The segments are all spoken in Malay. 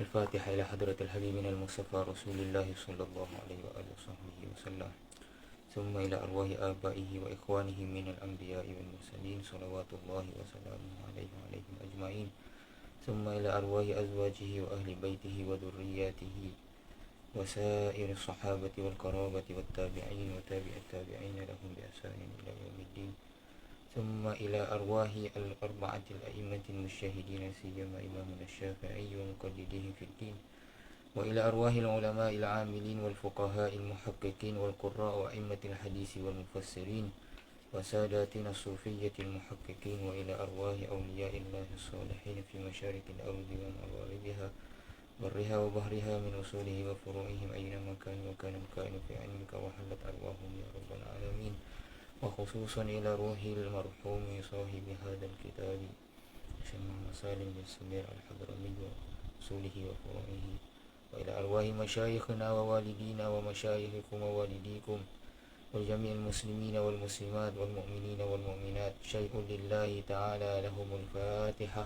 الفاتحة إلى حضرة الحبيبنا المصطفى رسول الله صلى الله عليه وآله وصحبه وسلم، ثم إلى أرواح آبائه وإخوانه من الأنبياء والمرسلين صلوات الله وسلامه عليه وعليهم أجمعين، ثم إلى أرواح أزواجه وأهل بيته وذرياته وسائر الصحابة والقرابة والتابعين وتابع التابعين لهم بإحسان إلى يوم الدين، ثم إلى أرواح الأربعة الأئمة المجتهدين سيما إمامنا الشافعي ومقلدهم في الدين، وإلى أرواح العلماء العاملين والفقهاء المحققين والقراء وأئمة الحديث والمفسرين وساداتنا الصوفية المحققين، وإلى أرواح أولياء الله الصالحين في مشارق الأرض ومغاربها برها وبحرها من أصوله وفروعهم أينما كانوا، وكان الكائن في علمك وحلت أرواحهم يا رب العالمين، وخصوصا إلى روح المرحوم صاحب هذا الكتاب شيخ سالم بن سمير الحضرمي وأصوله وفروعه، وإلى أرواح مشايخنا ووالدينا ومشايخكم ووالديكم وجميع المسلمين والمسلمات والمؤمنين والمؤمنات. شيء لله تعالى لهم الفاتحة.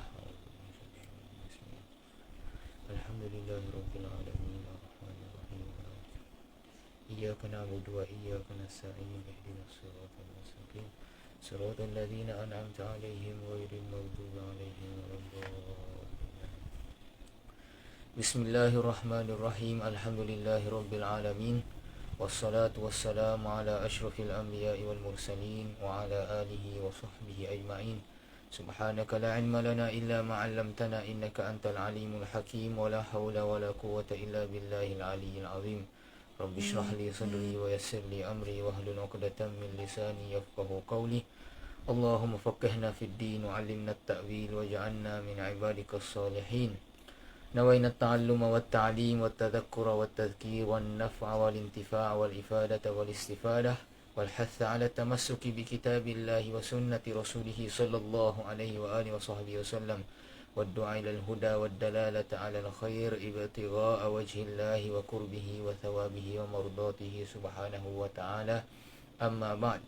الحمد لله رب العالمين الرحمن الرحيم إياك نعبد وإياك نستعين اهدنا الصراط المستقيم صراط الذين أنعمت عليهم غير المغضوب عليهم ولا الضالين. بسم الله الرحمن الرحيم الحمد لله رب العالمين والصلاة والسلام على أشرف الأنبياء والمرسلين وعلى آله وصحبه أجمعين. سبحانك لا علم لنا إلا ما علمتنا إنك أنت العليم الحكيم، ولا حول ولا قوة إلا بالله العلي العظيم. رب اشرح لي صدري ويسر لي أمري واحلل عقدة من لساني يفقهوا قولي. اللهم فقهنا في الدين وعلمنا التأويل واجعلنا من عبادك الصالحين. نوينا التعلم والتعليم والتذكر والتذكير والنفع والانتفاع والإفادة والاستفادة والحث على التمسك بكتاب الله وسنة رسوله صلى الله عليه وآله وصحبه وسلم، والدعاء إلى الهدى والدلالة على الخير ابتغاء وجه الله وقربه وثوابه ومرضاته سبحانه وتعالى. أما بعد.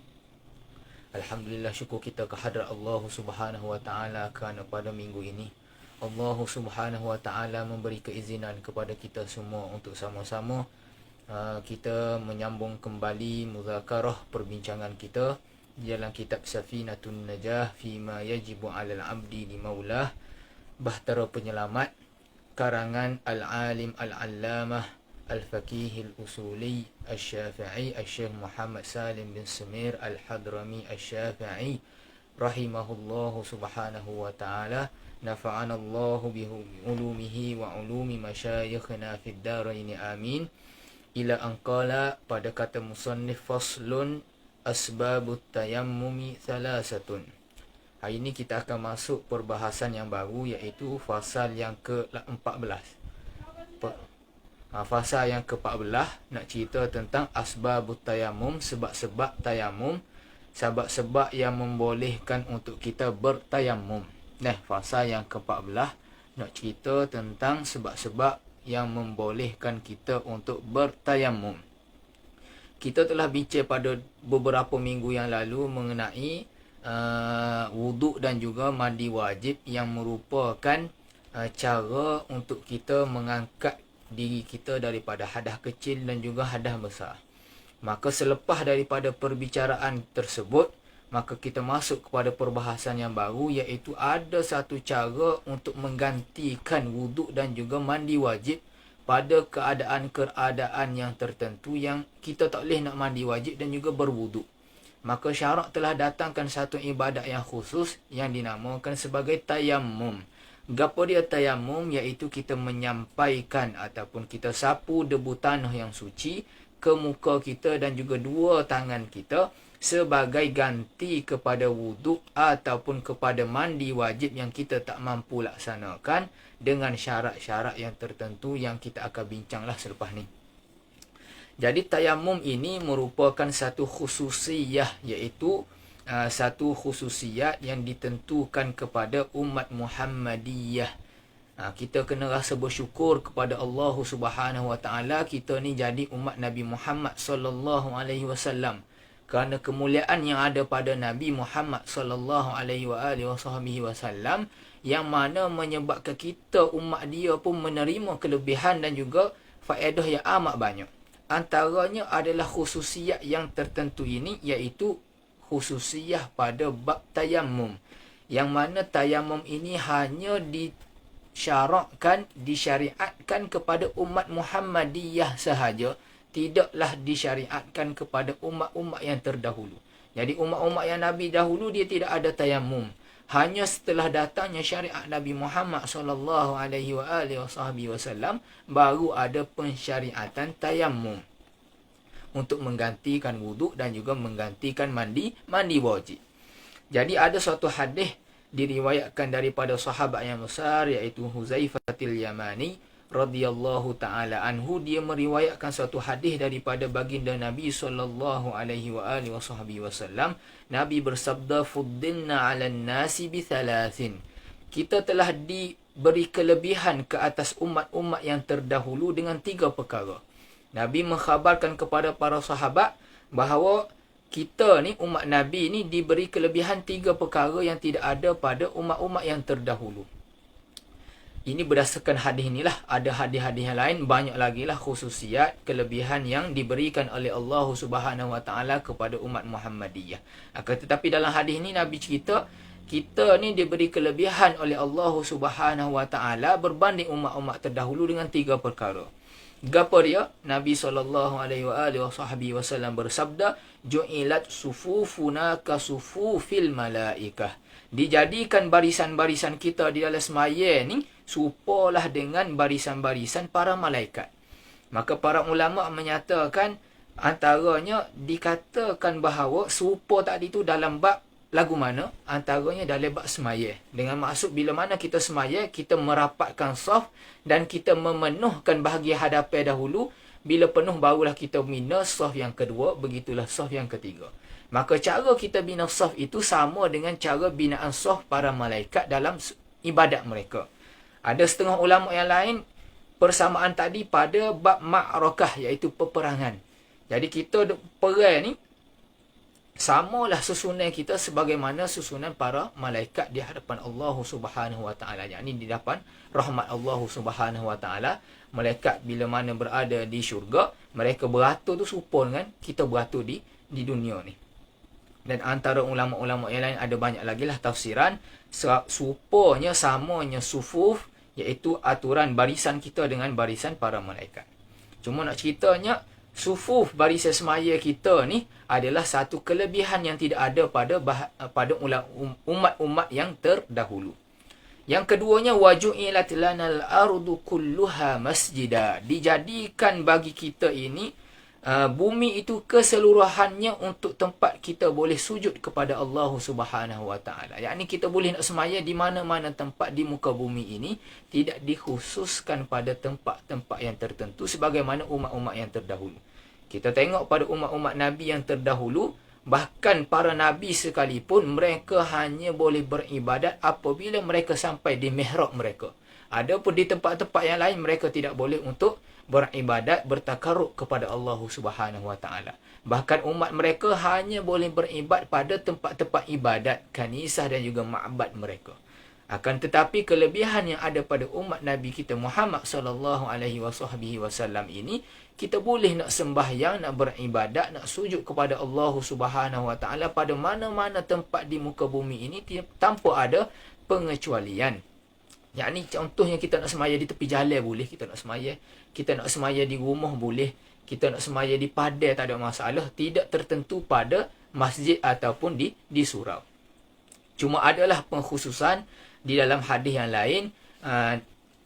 Alhamdulillah, syukur kita kehadrat Allah Subhanahu wa taala kerana pada minggu ini Allah Subhanahu wa taala memberi keizinan kepada kita semua untuk sama-sama kita menyambung kembali muzakarah perbincangan kita di dalam kitab Safinatun Najah Fima Yajibu 'alal 'abdi li Maulah, Bahtera Penyelamat, karangan Al-Alim Al-Allamah Al-Faqih Al-Usuli Al-Syafi'i Al-Syekh Muhammad Salim bin Semir Al-Hadrami Al-Syafi'i rahimahullahu subhanahu wa ta'ala. Nafa'ana Allahu bi ulumihi wa ulumi masyayikhna fid darain amin. Ila anqala, pada kata musannif, faslun asbabut tayammumi thalathatun. Hari ini kita akan masuk perbahasan yang baru, iaitu fasal yang ke-14. Fasal yang ke-14 nak cerita tentang asbabut tayammum, sebab-sebab tayamum, sebab-sebab yang membolehkan untuk kita bertayamum. Fasal yang ke-14 nak cerita tentang sebab-sebab yang membolehkan kita untuk bertayamum. Kita telah bincang pada beberapa minggu yang lalu mengenai wuduk dan juga mandi wajib, yang merupakan cara untuk kita mengangkat diri kita daripada hadas kecil dan juga hadas besar. Maka selepas daripada perbicaraan tersebut, maka kita masuk kepada perbahasan yang baru, iaitu ada satu cara untuk menggantikan wuduk dan juga mandi wajib pada keadaan-keadaan yang tertentu yang kita tak boleh nak mandi wajib dan juga berwuduk. Maka syarak telah datangkan satu ibadat yang khusus yang dinamakan sebagai tayammum. Gapo dia tayammum? Iaitu kita menyampaikan ataupun kita sapu debu tanah yang suci ke muka kita dan juga dua tangan kita sebagai ganti kepada wuduk ataupun kepada mandi wajib yang kita tak mampu laksanakan dengan syarat-syarat yang tertentu yang kita akan bincanglah selepas ni. Jadi tayamum ini merupakan satu khususiyah, iaitu satu khususiyat yang ditentukan kepada umat Muhammadiyah. Kita kena rasa bersyukur kepada Allah Subhanahu wa taala, kita ni jadi umat Nabi Muhammad sallallahu alaihi wasallam. Kerana kemuliaan yang ada pada Nabi Muhammad sallallahu alaihi wasallam yang mana menyebabkan kita umat dia pun menerima kelebihan dan juga faedah yang amat banyak. Antaranya adalah khususiat yang tertentu ini, iaitu khususiah pada bab tayammum, yang mana tayammum ini hanya disyariatkan kepada umat Muhammadiyah sahaja, tidaklah disyariatkan kepada umat-umat yang terdahulu. Jadi umat-umat yang Nabi dahulu dia tidak ada tayammum. Hanya setelah datangnya syariat Nabi Muhammad sallallahu alaihi wasallam baru ada pensyariatan tayammum untuk menggantikan wuduk dan juga menggantikan mandi wajib. Jadi ada suatu hadis diriwayatkan daripada sahabat yang besar, iaitu Huzaifatil Yamani radhiyallahu taala anhu. Dia meriwayatkan suatu hadis daripada baginda Nabi sallallahu alaihi wasallam. Nabi bersabda, "Fuddilna 'alan nasi bi thalathin." Kita telah diberi kelebihan ke atas umat-umat yang terdahulu dengan 3 perkara. Nabi mengkhabarkan kepada para sahabat bahawa kita ni, umat Nabi ni, diberi kelebihan 3 perkara yang tidak ada pada umat-umat yang terdahulu. Ini berdasarkan hadis inilah. Ada hadis-hadis yang lain, banyak lagi lah khususiat, kelebihan yang diberikan oleh Allah Subhanahu Wa Taala kepada umat Muhammadiyah. Akan tetapi dalam hadis ini Nabi cerita, kita ni diberi kelebihan oleh Allah Subhanahu Wa Taala berbanding umat-umat terdahulu dengan 3 perkara. Gapa dia? Nabi SAW bersabda, "Ju'ilat sufufuna ka sufufil malaikah." Dijadikan barisan-barisan kita di dalam semaya ni serupalah dengan barisan-barisan para malaikat. Maka para ulama menyatakan, antaranya dikatakan bahawa serupa tadi tu dalam bab lagu mana? Antaranya dalam bab semaya. Dengan maksud bila mana kita semaya, kita merapatkan saf dan kita memenuhkan bahagian hadapan dahulu. Bila penuh barulah kita bina saf yang kedua, begitulah saf yang ketiga. Maka cara kita bina saf itu sama dengan cara binaan saf para malaikat dalam ibadat mereka. Ada setengah ulama yang lain persamaan tadi pada bab ma'rakah, iaitu peperangan. Jadi kita perang ni samalah susunan kita sebagaimana susunan para malaikat di hadapan Allah Subhanahu Wa Taala. Yakni di hadapan rahmat Allah Subhanahu Wa Taala. Malaikat bila mana berada di syurga, mereka beratur tu serupa dengan kita beratur di dunia ni. Dan antara ulama-ulama yang lain ada banyak lagi lah tafsiran. Serupanya samanya sufuf, iaitu aturan barisan kita dengan barisan para malaikat. Cuma nak ceritanya, sufuf barisan semaya kita ni adalah satu kelebihan yang tidak ada pada umat-umat yang terdahulu. Yang keduanya, waju'ilat lanal ardu kulluha masjida. Dijadikan bagi kita ini bumi itu keseluruhannya untuk tempat kita boleh sujud kepada Allah Subhanahu Wa Taala. Yakni kita boleh nak semaya di mana-mana tempat di muka bumi ini, tidak dikhususkan pada tempat-tempat yang tertentu sebagaimana umat-umat yang terdahulu. Kita tengok pada umat-umat Nabi yang terdahulu, bahkan para Nabi sekalipun, mereka hanya boleh beribadat apabila mereka sampai di mihrab mereka. Adapun di tempat-tempat yang lain, mereka tidak boleh untuk beribadat, bertakarrub kepada Allah Subhanahu Wa Taala. Bahkan umat mereka hanya boleh beribadat pada tempat-tempat ibadat, kanisah dan juga ma'bad mereka. Akan tetapi kelebihan yang ada pada umat Nabi kita Muhammad sallallahu alaihi wasallam ini, kita boleh nak sembahyang, nak beribadat, nak sujud kepada Allah Subhanahu Wa Taala pada mana-mana tempat di muka bumi ini tanpa ada pengecualian. Yakni contohnya kita nak semaya di tepi jalan boleh kita nak semaya, kita nak semaya di rumah boleh, kita nak semaya di padang tak ada masalah, tidak tertentu pada masjid ataupun di surau. Cuma adalah pengkhususan di dalam hadis yang lain,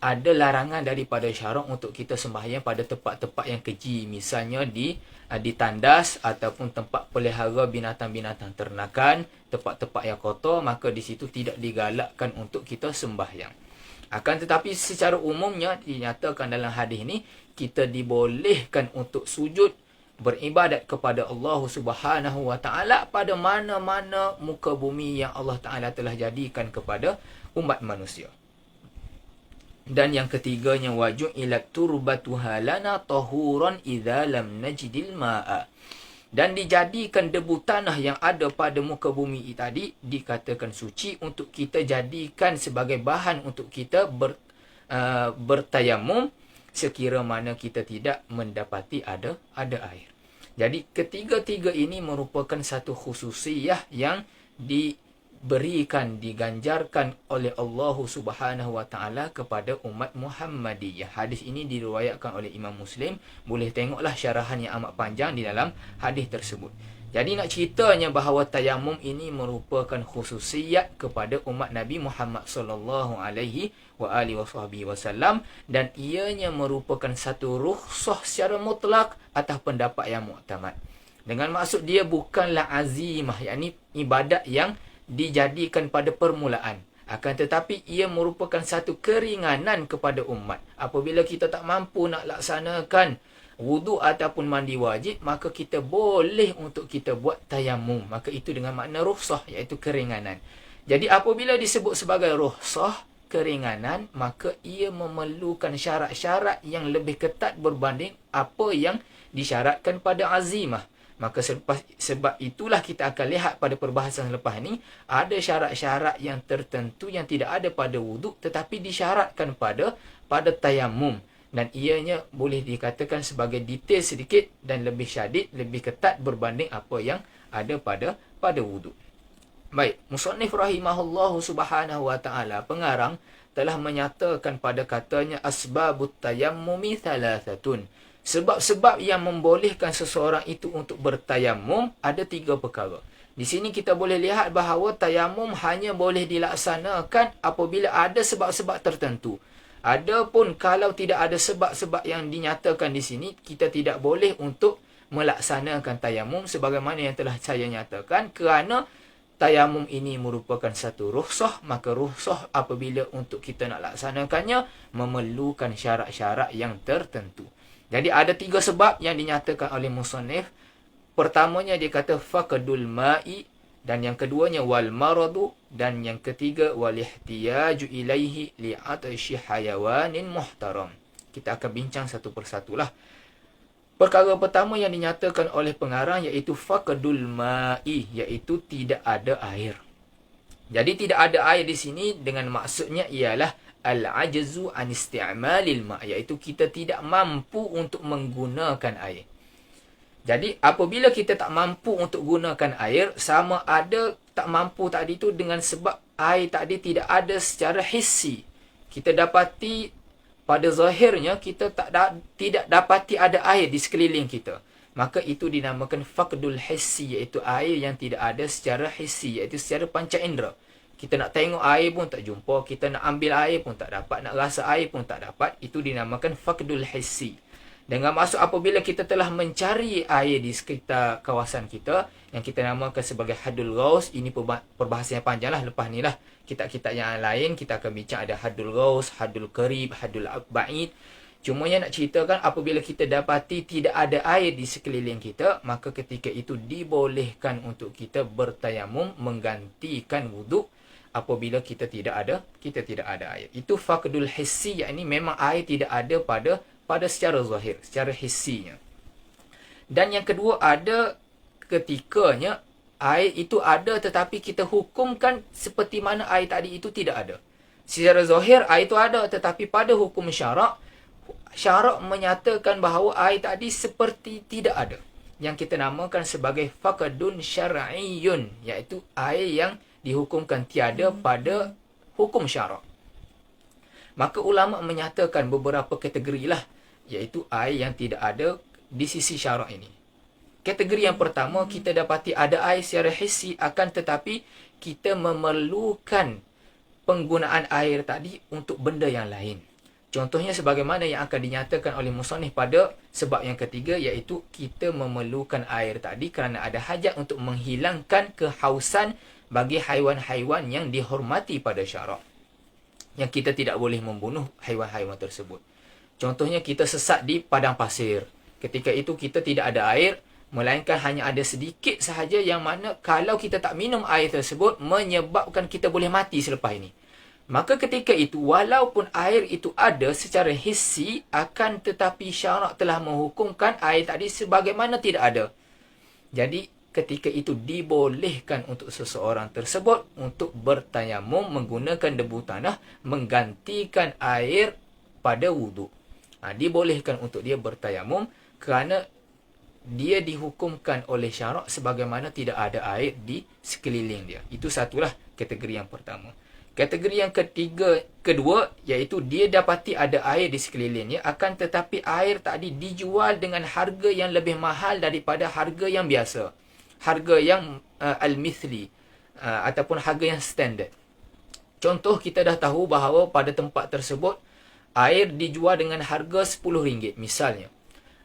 ada larangan daripada syarak untuk kita sembahyang pada tempat-tempat yang keji, misalnya di tandas ataupun tempat pelihara binatang-binatang ternakan, tempat-tempat yang kotor, maka di situ tidak digalakkan untuk kita sembahyang. Akan tetapi secara umumnya dinyatakan dalam hadis ini, kita dibolehkan untuk sujud beribadat kepada Allah Subhanahu Wa Taala pada mana-mana muka bumi yang Allah Taala telah jadikan kepada umat manusia. Dan yang ketiganya, waju'ilat turbatuha lana tahuran idza lam najidil ma'a. dan dijadikan debu tanah yang ada pada muka bumi tadi dikatakan suci untuk kita jadikan sebagai bahan untuk kita bertayamum sekira mana kita tidak mendapati ada air. Jadi ketiga-tiga ini merupakan satu khususiyah yang diganjarkan oleh Allah Subhanahu wa taala kepada umat Muhammadiyah. Hadis ini diriwayatkan oleh Imam Muslim. Boleh tengoklah syarahan yang amat panjang di dalam hadis tersebut. Jadi nak ceritanya bahawa tayamum ini merupakan khususiyat kepada umat Nabi Muhammad sallallahu alaihi wasallam dan ianya merupakan satu rukhsah secara mutlak atas pendapat yang muktamad. Dengan maksud dia bukanlah azimah, yakni ibadat yang dijadikan pada permulaan. Akan tetapi ia merupakan satu keringanan kepada umat. Apabila kita tak mampu nak laksanakan wuduk ataupun mandi wajib, maka kita boleh untuk kita buat tayamum. Maka itu dengan makna rukhsah, iaitu keringanan. Jadi apabila disebut sebagai rukhsah, keringanan, maka ia memerlukan syarat-syarat yang lebih ketat berbanding apa yang disyaratkan pada azimah. Maka sebab itulah kita akan lihat pada perbahasan lepas ni, ada syarat-syarat yang tertentu yang tidak ada pada wuduk tetapi disyaratkan pada tayamum. Dan ianya boleh dikatakan sebagai detail sedikit dan lebih syadid, lebih ketat berbanding apa yang ada pada wuduk. Baik, musannif rahimahullahu subhanahu wa ta'ala, pengarang telah menyatakan pada katanya asbabut tayammumi thalathatun. Sebab-sebab yang membolehkan seseorang itu untuk bertayamum ada 3 perkara. Di sini kita boleh lihat bahawa tayamum hanya boleh dilaksanakan apabila ada sebab-sebab tertentu. Adapun kalau tidak ada sebab-sebab yang dinyatakan di sini, kita tidak boleh untuk melaksanakan tayamum sebagaimana yang telah saya nyatakan, kerana tayamum ini merupakan satu rukhsah. Maka rukhsah apabila untuk kita nak laksanakannya memerlukan syarat-syarat yang tertentu. Jadi ada 3 sebab yang dinyatakan oleh musannif. Pertamanya dia kata faqdul ma'i, dan yang keduanya wal maradu, dan yang ketiga wal ihtiyaju ilaihi li'atashi hayawanin muhtaram. Kita akan bincang satu persatulah. Perkara pertama yang dinyatakan oleh pengarang iaitu faqdul ma'i, iaitu tidak ada air. Jadi tidak ada air di sini dengan maksudnya ialah al-ajzu an isti'malil ma', iaitu kita tidak mampu untuk menggunakan air. Jadi apabila kita tak mampu untuk gunakan air, sama ada tak mampu tadi tu dengan sebab air tadi tidak ada secara hissi. Kita dapati pada zahirnya kita tidak dapati ada air di sekeliling kita. Maka itu dinamakan faqdul hissi, iaitu air yang tidak ada secara hissi, iaitu secara panca indera. Kita nak tengok air pun tak jumpa, kita nak ambil air pun tak dapat, nak rasa air pun tak dapat. Itu dinamakan faqdul hissi. Dengan maksud apabila kita telah mencari air di sekitar kawasan kita, yang kita namakan sebagai haddul ghaus, ini perbahasan yang panjang lah, lepas ni lah kitab-kitab yang lain kita akan bincang, ada haddul ghaus, haddul qarib, haddul ba'id. Cuma yang nak ceritakan apabila kita dapati tidak ada air di sekeliling kita, maka ketika itu dibolehkan untuk kita bertayamum menggantikan wuduk apabila kita tidak ada air. Itu faqdul hissi, yakni memang air tidak ada pada secara zahir, secara hissinya. Dan yang kedua, ada ketikanya air itu ada tetapi kita hukumkan seperti mana air tadi itu tidak ada. Secara zahir air itu ada, tetapi pada hukum syarak menyatakan bahawa air tadi seperti tidak ada, yang kita namakan sebagai faqdun syar'iyyun, iaitu air yang dihukumkan tiada pada hukum syarak. Maka ulama menyatakan beberapa kategori lah, iaitu air yang tidak ada di sisi syarak ini. Kategori yang pertama, kita dapati ada air secara hissi, akan tetapi kita memerlukan penggunaan air tadi untuk benda yang lain. Contohnya sebagaimana yang akan dinyatakan oleh musannif pada sebab yang ketiga, iaitu kita memerlukan air tadi kerana ada hajat untuk menghilangkan kehausan bagi haiwan-haiwan yang dihormati pada syarak, yang kita tidak boleh membunuh haiwan-haiwan tersebut. Contohnya kita sesat di padang pasir. Ketika itu kita tidak ada air, melainkan hanya ada sedikit sahaja, yang mana kalau kita tak minum air tersebut menyebabkan kita boleh mati selepas ini. Maka ketika itu walaupun air itu ada secara hissi, akan tetapi syarak telah menghukumkan air tadi sebagaimana tidak ada. Jadi ketika itu dibolehkan untuk seseorang tersebut untuk bertayamum menggunakan debu tanah menggantikan air pada wuduk. Dibolehkan untuk dia bertayamum kerana dia dihukumkan oleh syarak sebagaimana tidak ada air di sekeliling dia. Itu satulah kategori yang pertama. Kategori yang kedua iaitu dia dapati ada air di sekelilingnya akan tetapi air tadi dijual dengan harga yang lebih mahal daripada harga yang biasa. Harga yang al-mithli ataupun harga yang standard. Contoh, kita dah tahu bahawa pada tempat tersebut air dijual dengan harga RM10 misalnya.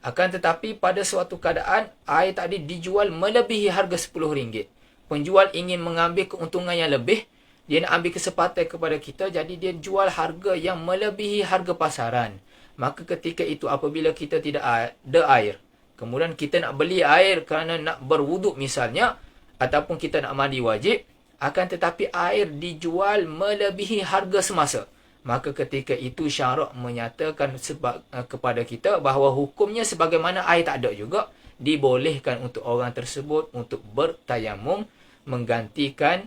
Akan tetapi pada suatu keadaan air tadi dijual melebihi harga RM10. Penjual ingin mengambil keuntungan yang lebih, dia nak ambil kesempatan kepada kita, jadi dia jual harga yang melebihi harga pasaran. Maka ketika itu apabila kita tidak ada air, kemudian kita nak beli air kerana nak berwuduk misalnya, ataupun kita nak mandi wajib, akan tetapi air dijual melebihi harga semasa, maka ketika itu syarak menyatakan kepada kita bahawa hukumnya sebagaimana air tak ada juga, dibolehkan untuk orang tersebut untuk bertayamum menggantikan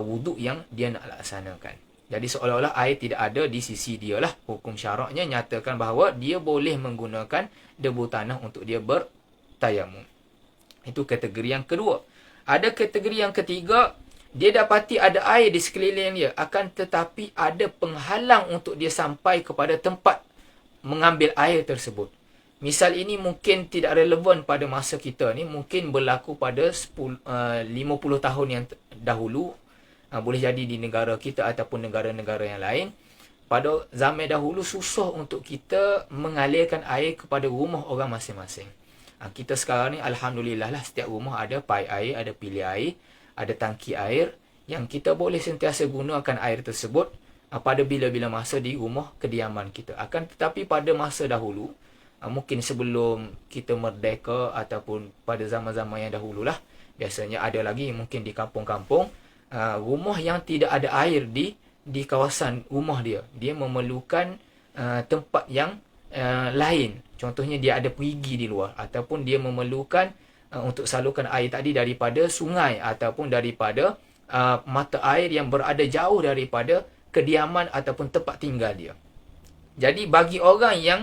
wuduk yang dia nak laksanakan. Jadi seolah-olah air tidak ada di sisi dia lah. Hukum syaraknya nyatakan bahawa dia boleh menggunakan debu tanah untuk dia bertayamum. Itu kategori yang kedua. Ada kategori yang ketiga, dia dapati ada air di sekeliling dia, akan tetapi ada penghalang untuk dia sampai kepada tempat mengambil air tersebut. Misal ini mungkin tidak relevan pada masa kita ni, mungkin berlaku pada 50 tahun yang dahulu. Boleh jadi di negara kita ataupun negara-negara yang lain. Pada zaman dahulu susah untuk kita mengalirkan air kepada rumah orang masing-masing. Kita sekarang ni alhamdulillah lah, setiap rumah ada paip air, ada bilik air, ada tangki air yang kita boleh sentiasa gunakan air tersebut pada bila-bila masa di rumah kediaman kita. Akan tetapi pada masa dahulu, mungkin sebelum kita merdeka ataupun pada zaman-zaman yang dahululah, biasanya ada lagi mungkin di kampung-kampung, rumah yang tidak ada air di kawasan rumah dia memerlukan tempat yang lain. Contohnya dia ada perigi di luar, ataupun dia memerlukan untuk salurkan air tadi daripada sungai ataupun daripada mata air yang berada jauh daripada kediaman ataupun tempat tinggal dia. Jadi bagi orang yang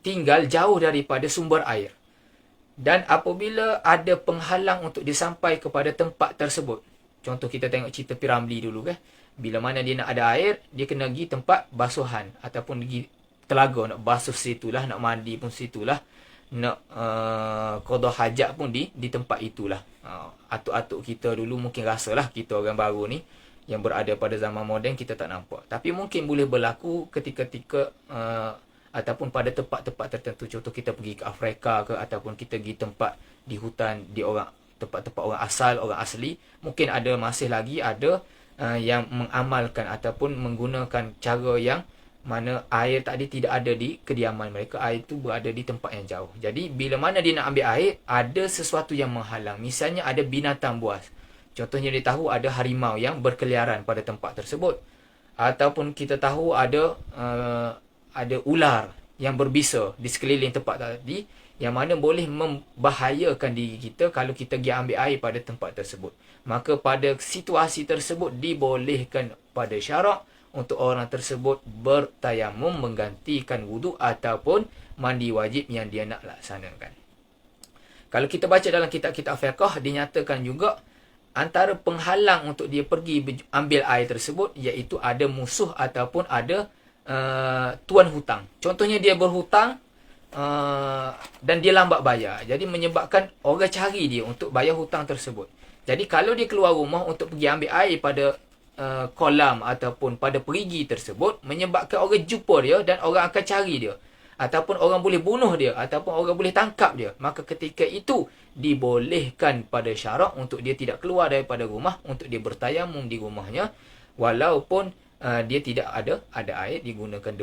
tinggal jauh daripada sumber air, dan apabila ada penghalang untuk disampai kepada tempat tersebut, contoh kita tengok cerita P.Ramlee dulu kan, bila mana dia nak ada air, dia kena pergi tempat basuhan ataupun pergi telaga, nak basuh situlah, nak mandi pun situlah, nak qada hajat pun di tempat itulah. Atuk-atuk kita dulu mungkin rasalah, kita orang baru ni yang berada pada zaman moden kita tak nampak, tapi mungkin boleh berlaku ketika-ketika ataupun pada tempat-tempat tertentu. Contoh kita pergi ke Afrika ke, ataupun kita pergi tempat di hutan, di orang tempat-tempat orang asal, orang asli, mungkin ada masih lagi ada yang mengamalkan ataupun menggunakan cara yang mana air tadi tidak ada di kediaman mereka, air itu berada di tempat yang jauh. Jadi bila mana dia nak ambil air, ada sesuatu yang menghalang. Misalnya ada binatang buas. Contohnya dia tahu ada harimau yang berkeliaran pada tempat tersebut, ataupun kita tahu ada ular yang berbisa di sekeliling tempat tadi, yang mana boleh membahayakan diri kita kalau kita pergi ambil air pada tempat tersebut. Maka pada situasi tersebut dibolehkan pada syarak untuk orang tersebut bertayamum menggantikan wuduk ataupun mandi wajib yang dia nak laksanakan. Kalau kita baca dalam kitab-kitab fiqh, dinyatakan juga antara penghalang untuk dia pergi ambil air tersebut iaitu ada musuh ataupun ada tuan hutang. Contohnya dia berhutang dan dia lambat bayar, jadi menyebabkan orang cari dia untuk bayar hutang tersebut. Jadi kalau dia keluar rumah untuk pergi ambil air pada kolam ataupun pada perigi tersebut, menyebabkan orang jumpa dia dan orang akan cari dia, ataupun orang boleh bunuh dia, ataupun orang boleh tangkap dia, maka ketika itu dibolehkan pada syarak untuk dia tidak keluar daripada rumah, untuk dia bertayamum di rumahnya, walaupun dia tidak ada air, digunakan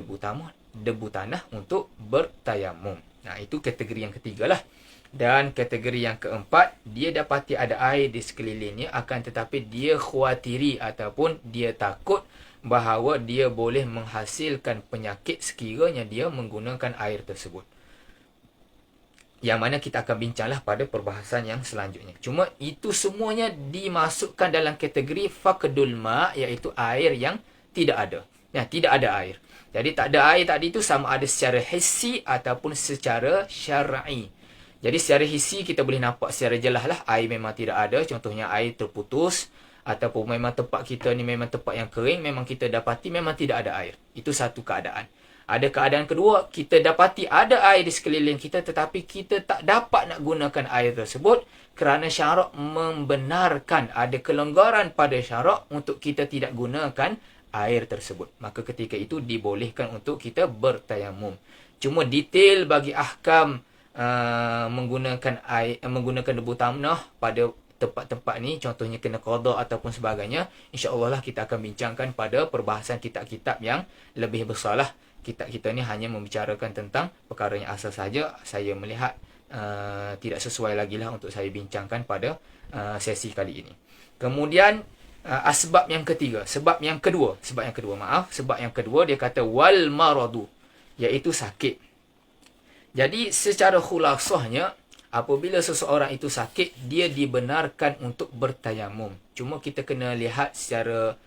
debu tanah untuk bertayamum. Itu kategori yang ketiga lah. Dan kategori yang keempat, dia dapati ada air di sekelilingnya, akan tetapi dia khawatiri ataupun dia takut bahawa dia boleh menghasilkan penyakit sekiranya dia menggunakan air tersebut. yang mana kita akan bincanglah pada perbahasan yang selanjutnya. Cuma itu semuanya dimasukkan dalam kategori faqdul ma, iaitu air yang tidak ada. Ya, tidak ada air. Jadi tak ada air tadi itu sama ada secara hissi ataupun secara syar'i. Jadi secara hissi kita boleh nampak secara jelas lah air memang tidak ada. Contohnya air terputus ataupun memang tempat kita ni memang tempat yang kering, memang kita dapati memang tidak ada air. Itu satu keadaan. Ada keadaan kedua, kita dapati ada air di sekeliling kita tetapi kita tak dapat nak gunakan air tersebut kerana syarak membenarkan ada kelonggaran pada syarak untuk kita tidak gunakan air tersebut. Maka ketika itu dibolehkan untuk kita bertayamum. Cuma detail bagi ahkam menggunakan air, menggunakan debu tanah pada tempat-tempat ni, contohnya kena qada ataupun sebagainya, insya-Allah lah kita akan bincangkan pada perbahasan kitab-kitab yang lebih besar lah. Kitab kita ni hanya membicarakan tentang perkara yang asal saja. Saya melihat tidak sesuai lagi lah untuk saya bincangkan pada sesi kali ini. Kemudian asbab yang ketiga, sebab yang kedua dia kata wal maradu, iaitu sakit. Jadi secara khulasahnya, apabila seseorang itu sakit, dia dibenarkan untuk bertayamum. Cuma kita kena lihat secara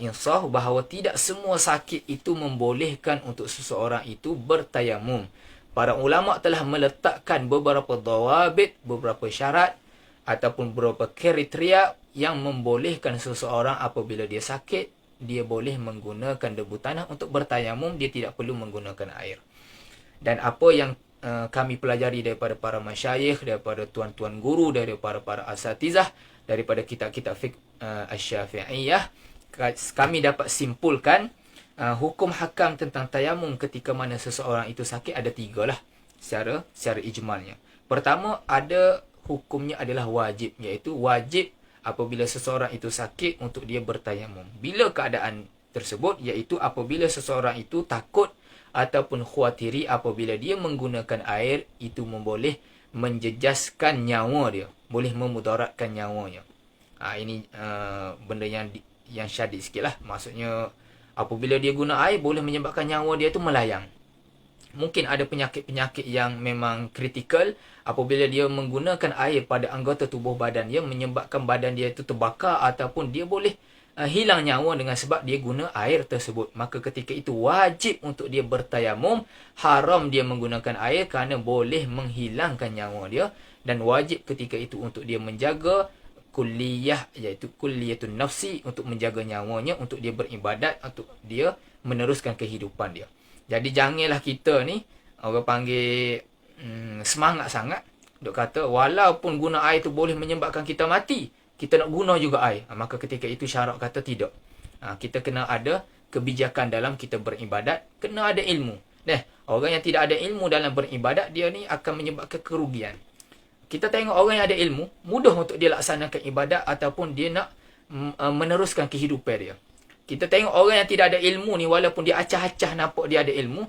insaf bahawa tidak semua sakit itu membolehkan untuk seseorang itu bertayamum. Para ulama telah meletakkan beberapa dawabit, beberapa syarat ataupun beberapa kriteria yang membolehkan seseorang apabila dia sakit, dia boleh menggunakan debu tanah untuk bertayamum, dia tidak perlu menggunakan air. Dan apa yang kami pelajari daripada para masyayikh, daripada tuan-tuan guru, daripada para asatizah, daripada kitab-kitab fiqh asy-Syafi'iyah, kami dapat simpulkan hukum hakam tentang tayamum ketika mana seseorang itu sakit ada 3 lah secara ijmalnya. Pertama, ada hukumnya adalah wajib, iaitu wajib apabila seseorang itu sakit untuk dia bertayamum. Bila keadaan tersebut, iaitu apabila seseorang itu takut ataupun khawatiri apabila dia menggunakan air itu memboleh menjejaskan nyawa dia, boleh memudaratkan nyawanya. Ini benda yang syadid sikit lah. Maksudnya apabila dia guna air boleh menyebabkan nyawa dia tu melayang. Mungkin ada penyakit-penyakit yang memang kritikal, apabila dia menggunakan air pada anggota tubuh badan dia, menyebabkan badan dia itu terbakar ataupun dia boleh hilang nyawa dengan sebab dia guna air tersebut. Maka ketika itu wajib untuk dia bertayamum, haram dia menggunakan air kerana boleh menghilangkan nyawa dia, dan wajib ketika itu untuk dia menjaga kulliyah, iaitu kulliyatun nafsi, untuk menjaga nyawanya, untuk dia beribadat, untuk dia meneruskan kehidupan dia. Jadi janganlah kita ni orang panggil semangat sangat, duk kata walaupun guna air tu boleh menyebabkan kita mati, kita nak guna juga air. Maka ketika itu syarak kata tidak. Kita kena ada kebijakan dalam kita beribadat, kena ada ilmu. Orang yang tidak ada ilmu dalam beribadat, dia ni akan menyebabkan kerugian. Kita tengok orang yang ada ilmu, mudah untuk dia laksanakan ibadat ataupun dia nak meneruskan kehidupan dia. Kita tengok orang yang tidak ada ilmu ni, walaupun dia acah-acah nampak dia ada ilmu,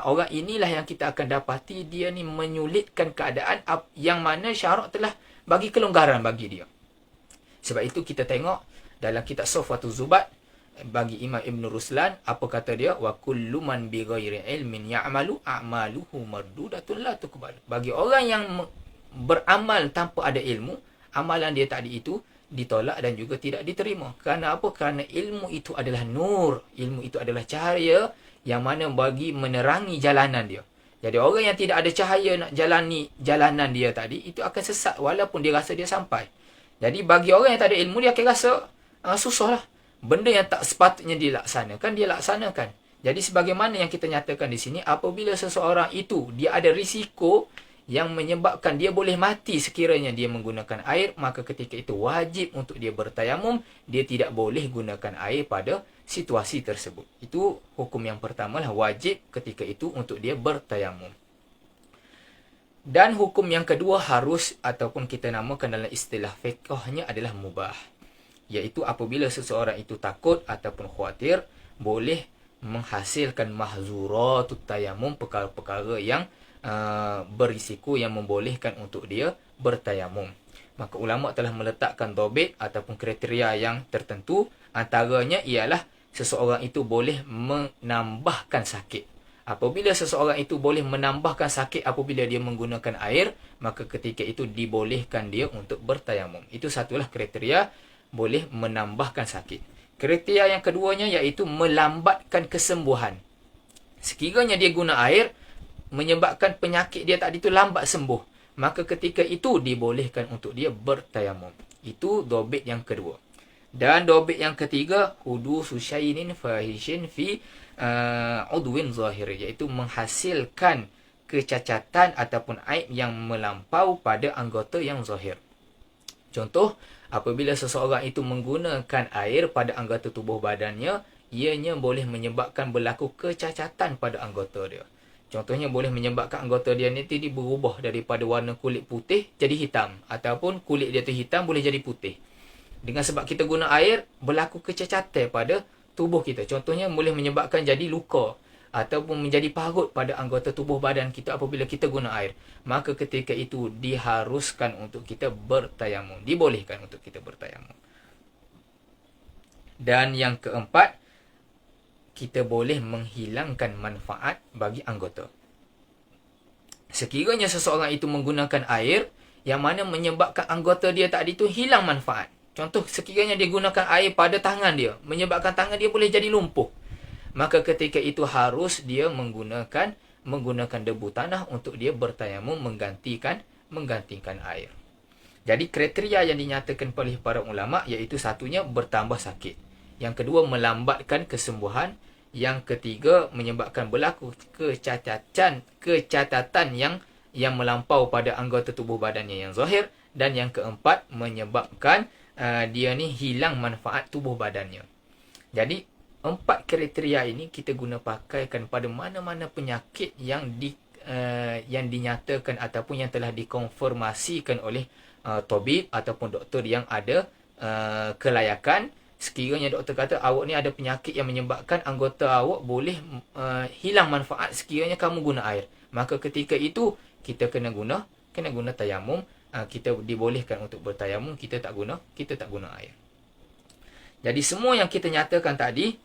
orang inilah yang kita akan dapati dia ni menyulitkan keadaan yang mana syarak telah bagi kelonggaran bagi dia. Sebab itu kita tengok dalam kitab Safwatul Zubat bagi Imam Ibn Ruslan, apa kata dia? Wa kullu man bi ghairi ilmin ya'malu a'maluhu mardudatun la tuqbal. Bagi orang yang beramal tanpa ada ilmu, amalan dia tadi itu ditolak dan juga tidak diterima. Kerana apa? Kerana ilmu itu adalah nur, ilmu itu adalah cahaya yang mana bagi menerangi jalanan dia. Jadi orang yang tidak ada cahaya nak jalani jalanan dia tadi, itu akan sesat walaupun dia rasa dia sampai. Jadi bagi orang yang tak ada ilmu, dia akan rasa susah lah. Benda yang tak sepatutnya dilaksanakan, dia laksanakan. Jadi sebagaimana yang kita nyatakan di sini, apabila seseorang itu dia ada risiko yang menyebabkan dia boleh mati sekiranya dia menggunakan air, maka ketika itu wajib untuk dia bertayamum. Dia tidak boleh gunakan air pada situasi tersebut. Itu hukum yang pertama lah, wajib ketika itu untuk dia bertayamum. Dan hukum yang kedua harus, ataupun kita namakan dalam istilah fiqhnya adalah mubah, iaitu apabila seseorang itu takut ataupun khawatir, boleh menghasilkan mahzuratut tayamum, perkara-perkara yang berisiko yang membolehkan untuk dia bertayamum. Maka ulama telah meletakkan dobit ataupun kriteria yang tertentu. Antaranya ialah seseorang itu boleh menambahkan sakit. Apabila seseorang itu boleh menambahkan sakit apabila dia menggunakan air, maka ketika itu dibolehkan dia untuk bertayamum. Itu satulah kriteria boleh menambahkan sakit. Kriteria yang keduanya iaitu melambatkan kesembuhan. Sekiranya dia guna air, menyebabkan penyakit dia tadi itu lambat sembuh, maka ketika itu dibolehkan untuk dia bertayamum. Itu dobit yang kedua. Dan dobit yang ketiga, hudusu syai'in fahishin fi udwin zahir, iaitu menghasilkan kecacatan ataupun aib yang melampau pada anggota yang zahir. Contoh, apabila seseorang itu menggunakan air pada anggota tubuh badannya, ianya boleh menyebabkan berlaku kecacatan pada anggota dia. Contohnya boleh menyebabkan anggota dia ni berubah daripada warna kulit putih jadi hitam, ataupun kulit dia tu hitam boleh jadi putih. Dengan sebab kita guna air, berlaku kecacatan pada tubuh kita. Contohnya boleh menyebabkan jadi luka ataupun menjadi parut pada anggota tubuh badan kita apabila kita guna air. Maka ketika itu diharuskan untuk kita bertayamum. Dibolehkan untuk kita bertayamum. Dan yang keempat, kita boleh menghilangkan manfaat bagi anggota. Sekiranya seseorang itu menggunakan air yang mana menyebabkan anggota dia tadi itu hilang manfaat. Contoh, sekiranya dia gunakan air pada tangan dia, menyebabkan tangan dia boleh jadi lumpuh. Maka ketika itu harus dia menggunakan debu tanah untuk dia bertayamum menggantikan air. Jadi kriteria yang dinyatakan oleh para ulama iaitu satunya bertambah sakit. Yang kedua melambatkan kesembuhan. Yang ketiga menyebabkan berlaku kecacatan yang melampau pada anggota tubuh badannya yang zahir. Dan yang keempat menyebabkan dia ni hilang manfaat tubuh badannya. Jadi 4 kriteria ini kita guna pakaikan pada mana-mana penyakit yang dinyatakan ataupun yang telah dikonfirmasikan oleh tabib ataupun doktor yang ada kelayakan. Sekiranya doktor kata awak ni ada penyakit yang menyebabkan anggota awak boleh hilang manfaat sekiranya kamu guna air, maka ketika itu kita kena guna tayamum. Kita dibolehkan untuk bertayamum, kita tak guna air. Jadi semua yang kita nyatakan tadi,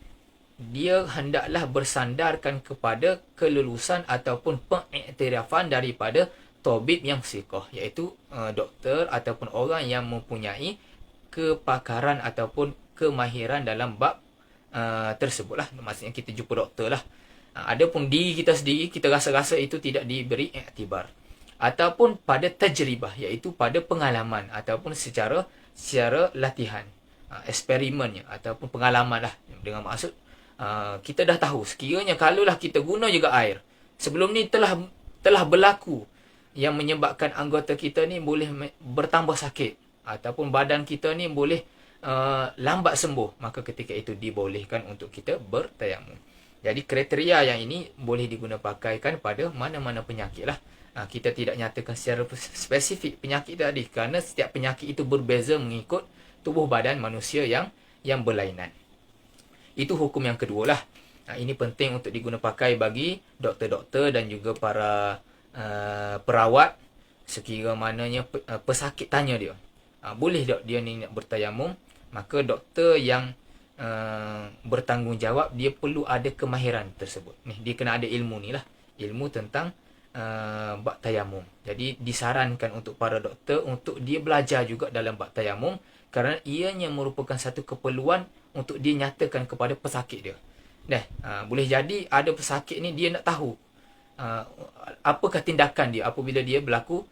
dia hendaklah bersandarkan kepada kelulusan ataupun pengiktirafan daripada tabib yang siqah, iaitu doktor ataupun orang yang mempunyai kepakaran ataupun kemahiran dalam bab tersebutlah. Maksudnya kita jumpa doktor lah. Adapun diri kita sendiri, kita rasa-rasa itu tidak diberi iktibar. Ataupun pada tajribah, iaitu pada pengalaman ataupun secara latihan, eksperimennya ataupun pengalaman lah. Dengan maksud kita dah tahu sekiranya kalaulah kita guna juga air, sebelum ni telah berlaku yang menyebabkan anggota kita ni boleh bertambah sakit ataupun badan kita ni boleh lambat sembuh, maka ketika itu dibolehkan untuk kita bertayamum. Jadi kriteria yang ini boleh diguna pakaikan pada mana-mana penyakit lah. Kita tidak nyatakan secara spesifik penyakit tadi kerana setiap penyakit itu berbeza mengikut tubuh badan manusia yang berlainan. Itu hukum yang kedua lah. Ini penting untuk diguna pakai bagi doktor-doktor dan juga para perawat. Sekira mananya pesakit tanya dia, boleh tak dia ni nak bertayamum, maka doktor yang bertanggungjawab dia perlu ada kemahiran tersebut. Dia kena ada ilmu ni lah, ilmu tentang bab tayamum. Jadi disarankan untuk para doktor untuk dia belajar juga dalam bab tayamum kerana ianya merupakan satu keperluan untuk dia nyatakan kepada pesakit dia. Boleh jadi ada pesakit ni dia nak tahu apakah tindakan dia apabila dia berlaku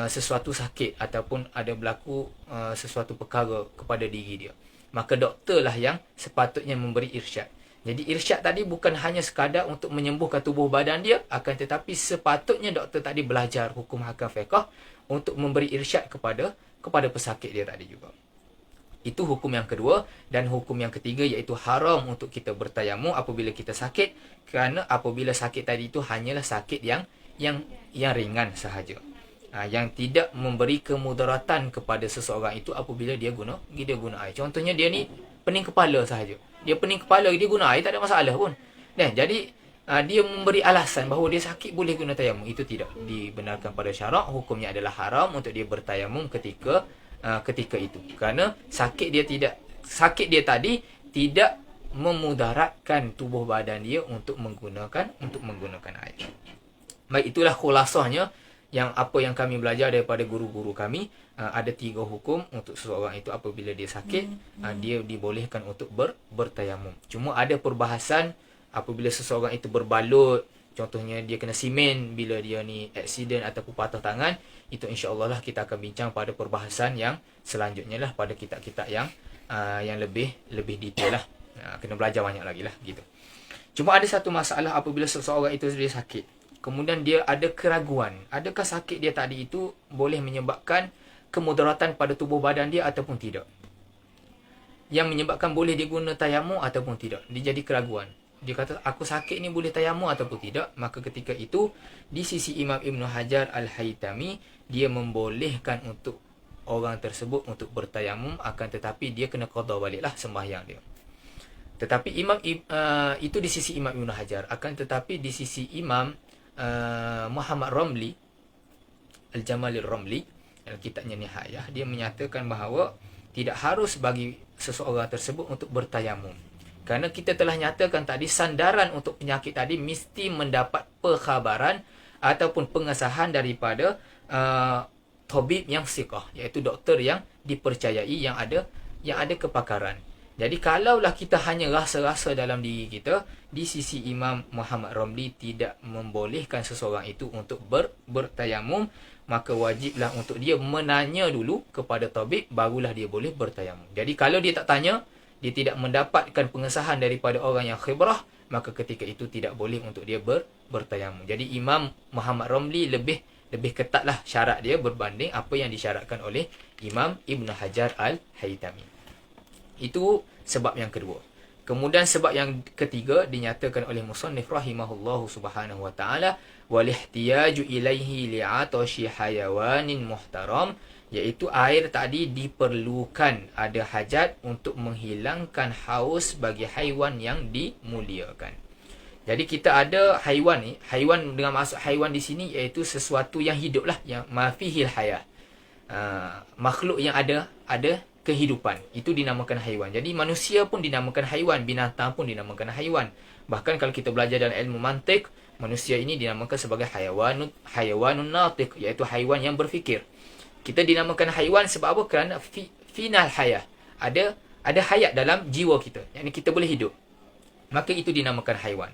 sesuatu sakit ataupun ada berlaku sesuatu perkara kepada diri dia. Maka doktor lah yang sepatutnya memberi irsyad. Jadi irsyad tadi bukan hanya sekadar untuk menyembuhkan tubuh badan dia, akan tetapi sepatutnya doktor tadi belajar hukum hakam fiqh untuk memberi irsyad kepada pesakit dia tadi juga. Itu hukum yang kedua. Dan hukum yang ketiga iaitu haram untuk kita bertayamum apabila kita sakit, kerana apabila sakit tadi itu hanyalah sakit yang ringan sahaja, yang tidak memberi kemudaratan kepada seseorang itu apabila dia guna air. Contohnya dia ni pening kepala sahaja. Dia pening kepala, dia guna air, tak ada masalah pun. Jadi dia memberi alasan bahawa dia sakit boleh guna tayamum. Itu tidak dibenarkan pada syarak. Hukumnya adalah haram untuk dia bertayamum ketika itu. Kerana sakit dia tadi tidak memudaratkan tubuh badan dia untuk menggunakan air. Baik, itulah khulasahnya yang apa yang kami belajar daripada guru-guru kami. Ada 3 hukum untuk seseorang itu apabila dia sakit, dia dibolehkan untuk bertayamum. Cuma ada perbahasan apabila seseorang itu berbalut, contohnya dia kena simen bila dia ni aksiden ataupun patah tangan, itu insya-Allah lah kita akan bincang pada perbahasan yang selanjutnya lah, pada kitab-kitab yang lebih detail lah. Kena belajar banyak lagi lah gitu. Cuma ada satu masalah apabila seseorang itu dia sakit, kemudian dia ada keraguan, adakah sakit dia tadi itu boleh menyebabkan kemudaratan pada tubuh badan dia ataupun tidak. Yang menyebabkan boleh dia guna tayamum ataupun tidak. Dia jadi keraguan. Dia kata, aku sakit ni boleh tayamum ataupun tidak. Maka ketika itu, di sisi Imam Ibn Hajar Al-Haytami, dia membolehkan untuk orang tersebut untuk bertayamum, akan tetapi dia kena qada baliklah sembahyang dia. Tetapi itu di sisi Imam Ibn Hajar. Akan tetapi di sisi Imam Muhammad Ramli, Al-Jamalil Ramli, dalam kitabnya Nihayah, dia menyatakan bahawa tidak harus bagi seseorang tersebut untuk bertayamum. Kerana kita telah nyatakan tadi, sandaran untuk penyakit tadi mesti mendapat perkhabaran ataupun pengesahan daripada tabib yang siqah, iaitu doktor yang dipercayai, yang ada kepakaran. Jadi kalaulah kita hanya rasa-rasa dalam diri kita, di sisi Imam Muhammad Ramli tidak membolehkan seseorang itu untuk bertayamum, maka wajiblah untuk dia menanya dulu kepada tabib, barulah dia boleh bertayamum. Jadi kalau dia tak tanya, dia tidak mendapatkan pengesahan daripada orang yang khibrah, maka ketika itu tidak boleh untuk dia bertayamum. Jadi Imam Muhammad Ramli lebih ketatlah syarat dia berbanding apa yang disyaratkan oleh Imam Ibn Hajar Al-Haytami. Itu sebab yang kedua. Kemudian sebab yang ketiga dinyatakan oleh musannif rahimahullahu subhanahu wa ta'ala, wal ihtiyaju ilaihi li'atashi hayawanin muhtaram, iaitu air tadi diperlukan, ada hajat untuk menghilangkan haus bagi haiwan yang dimuliakan. Jadi kita ada haiwan ni, haiwan dengan maksud haiwan di sini iaitu sesuatu yang hidup lah, yang mafihil hayah, makhluk yang ada kehidupan, itu dinamakan haiwan. Jadi manusia pun dinamakan haiwan, binatang pun dinamakan haiwan. Bahkan kalau kita belajar dalam ilmu mantik, manusia ini dinamakan sebagai hayawanun natiq, iaitu haiwan yang berfikir. Kita dinamakan haiwan sebab apa? Kerana final hayah, ada hayat dalam jiwa kita, yakni kita boleh hidup, maka itu dinamakan haiwan.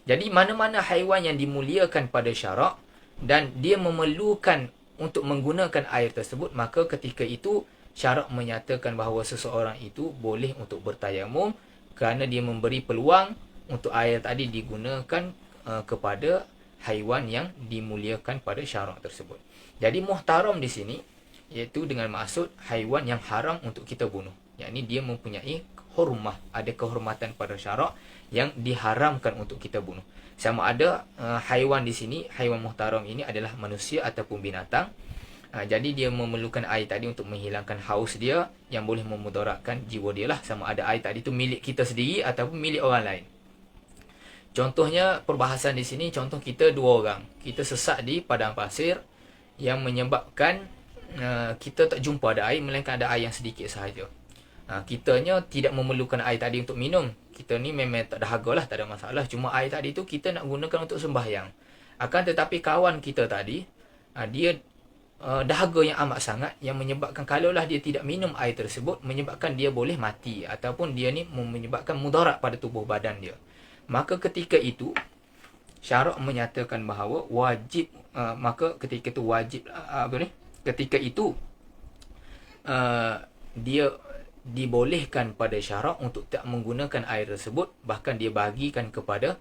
Jadi mana-mana haiwan yang dimuliakan pada syarak dan dia memerlukan untuk menggunakan air tersebut, maka ketika itu syarak menyatakan bahawa seseorang itu boleh untuk bertayamum, kerana dia memberi peluang untuk air tadi digunakan kepada haiwan yang dimuliakan pada syarak tersebut. Jadi muhtaram di sini iaitu dengan maksud haiwan yang haram untuk kita bunuh, yakni dia mempunyai hurmah, ada kehormatan pada syarak yang diharamkan untuk kita bunuh. Sama ada haiwan di sini, haiwan muhtaram ini adalah manusia ataupun binatang. Jadi dia memerlukan air tadi untuk menghilangkan haus dia, yang boleh memudaratkan jiwa dia lah. Sama ada air tadi itu milik kita sendiri ataupun milik orang lain. Contohnya perbahasan di sini, contoh kita 2 orang, kita sesat di padang pasir yang menyebabkan kita tak jumpa ada air, melainkan ada air yang sedikit sahaja. Kitanya tidak memerlukan air tadi untuk minum. Kita ni memang tak dahaga lah, tak ada masalah. Cuma air tadi tu kita nak gunakan untuk sembahyang. Akan tetapi kawan kita tadi, dia dahaga yang amat sangat, yang menyebabkan kalaulah dia tidak minum air tersebut, menyebabkan dia boleh mati, ataupun dia ni menyebabkan mudarat pada tubuh badan dia. Maka ketika itu syarak menyatakan bahawa wajib, maka ketika itu wajib ketika itu dia dibolehkan pada syarak untuk tak menggunakan air tersebut, bahkan dia bagikan kepada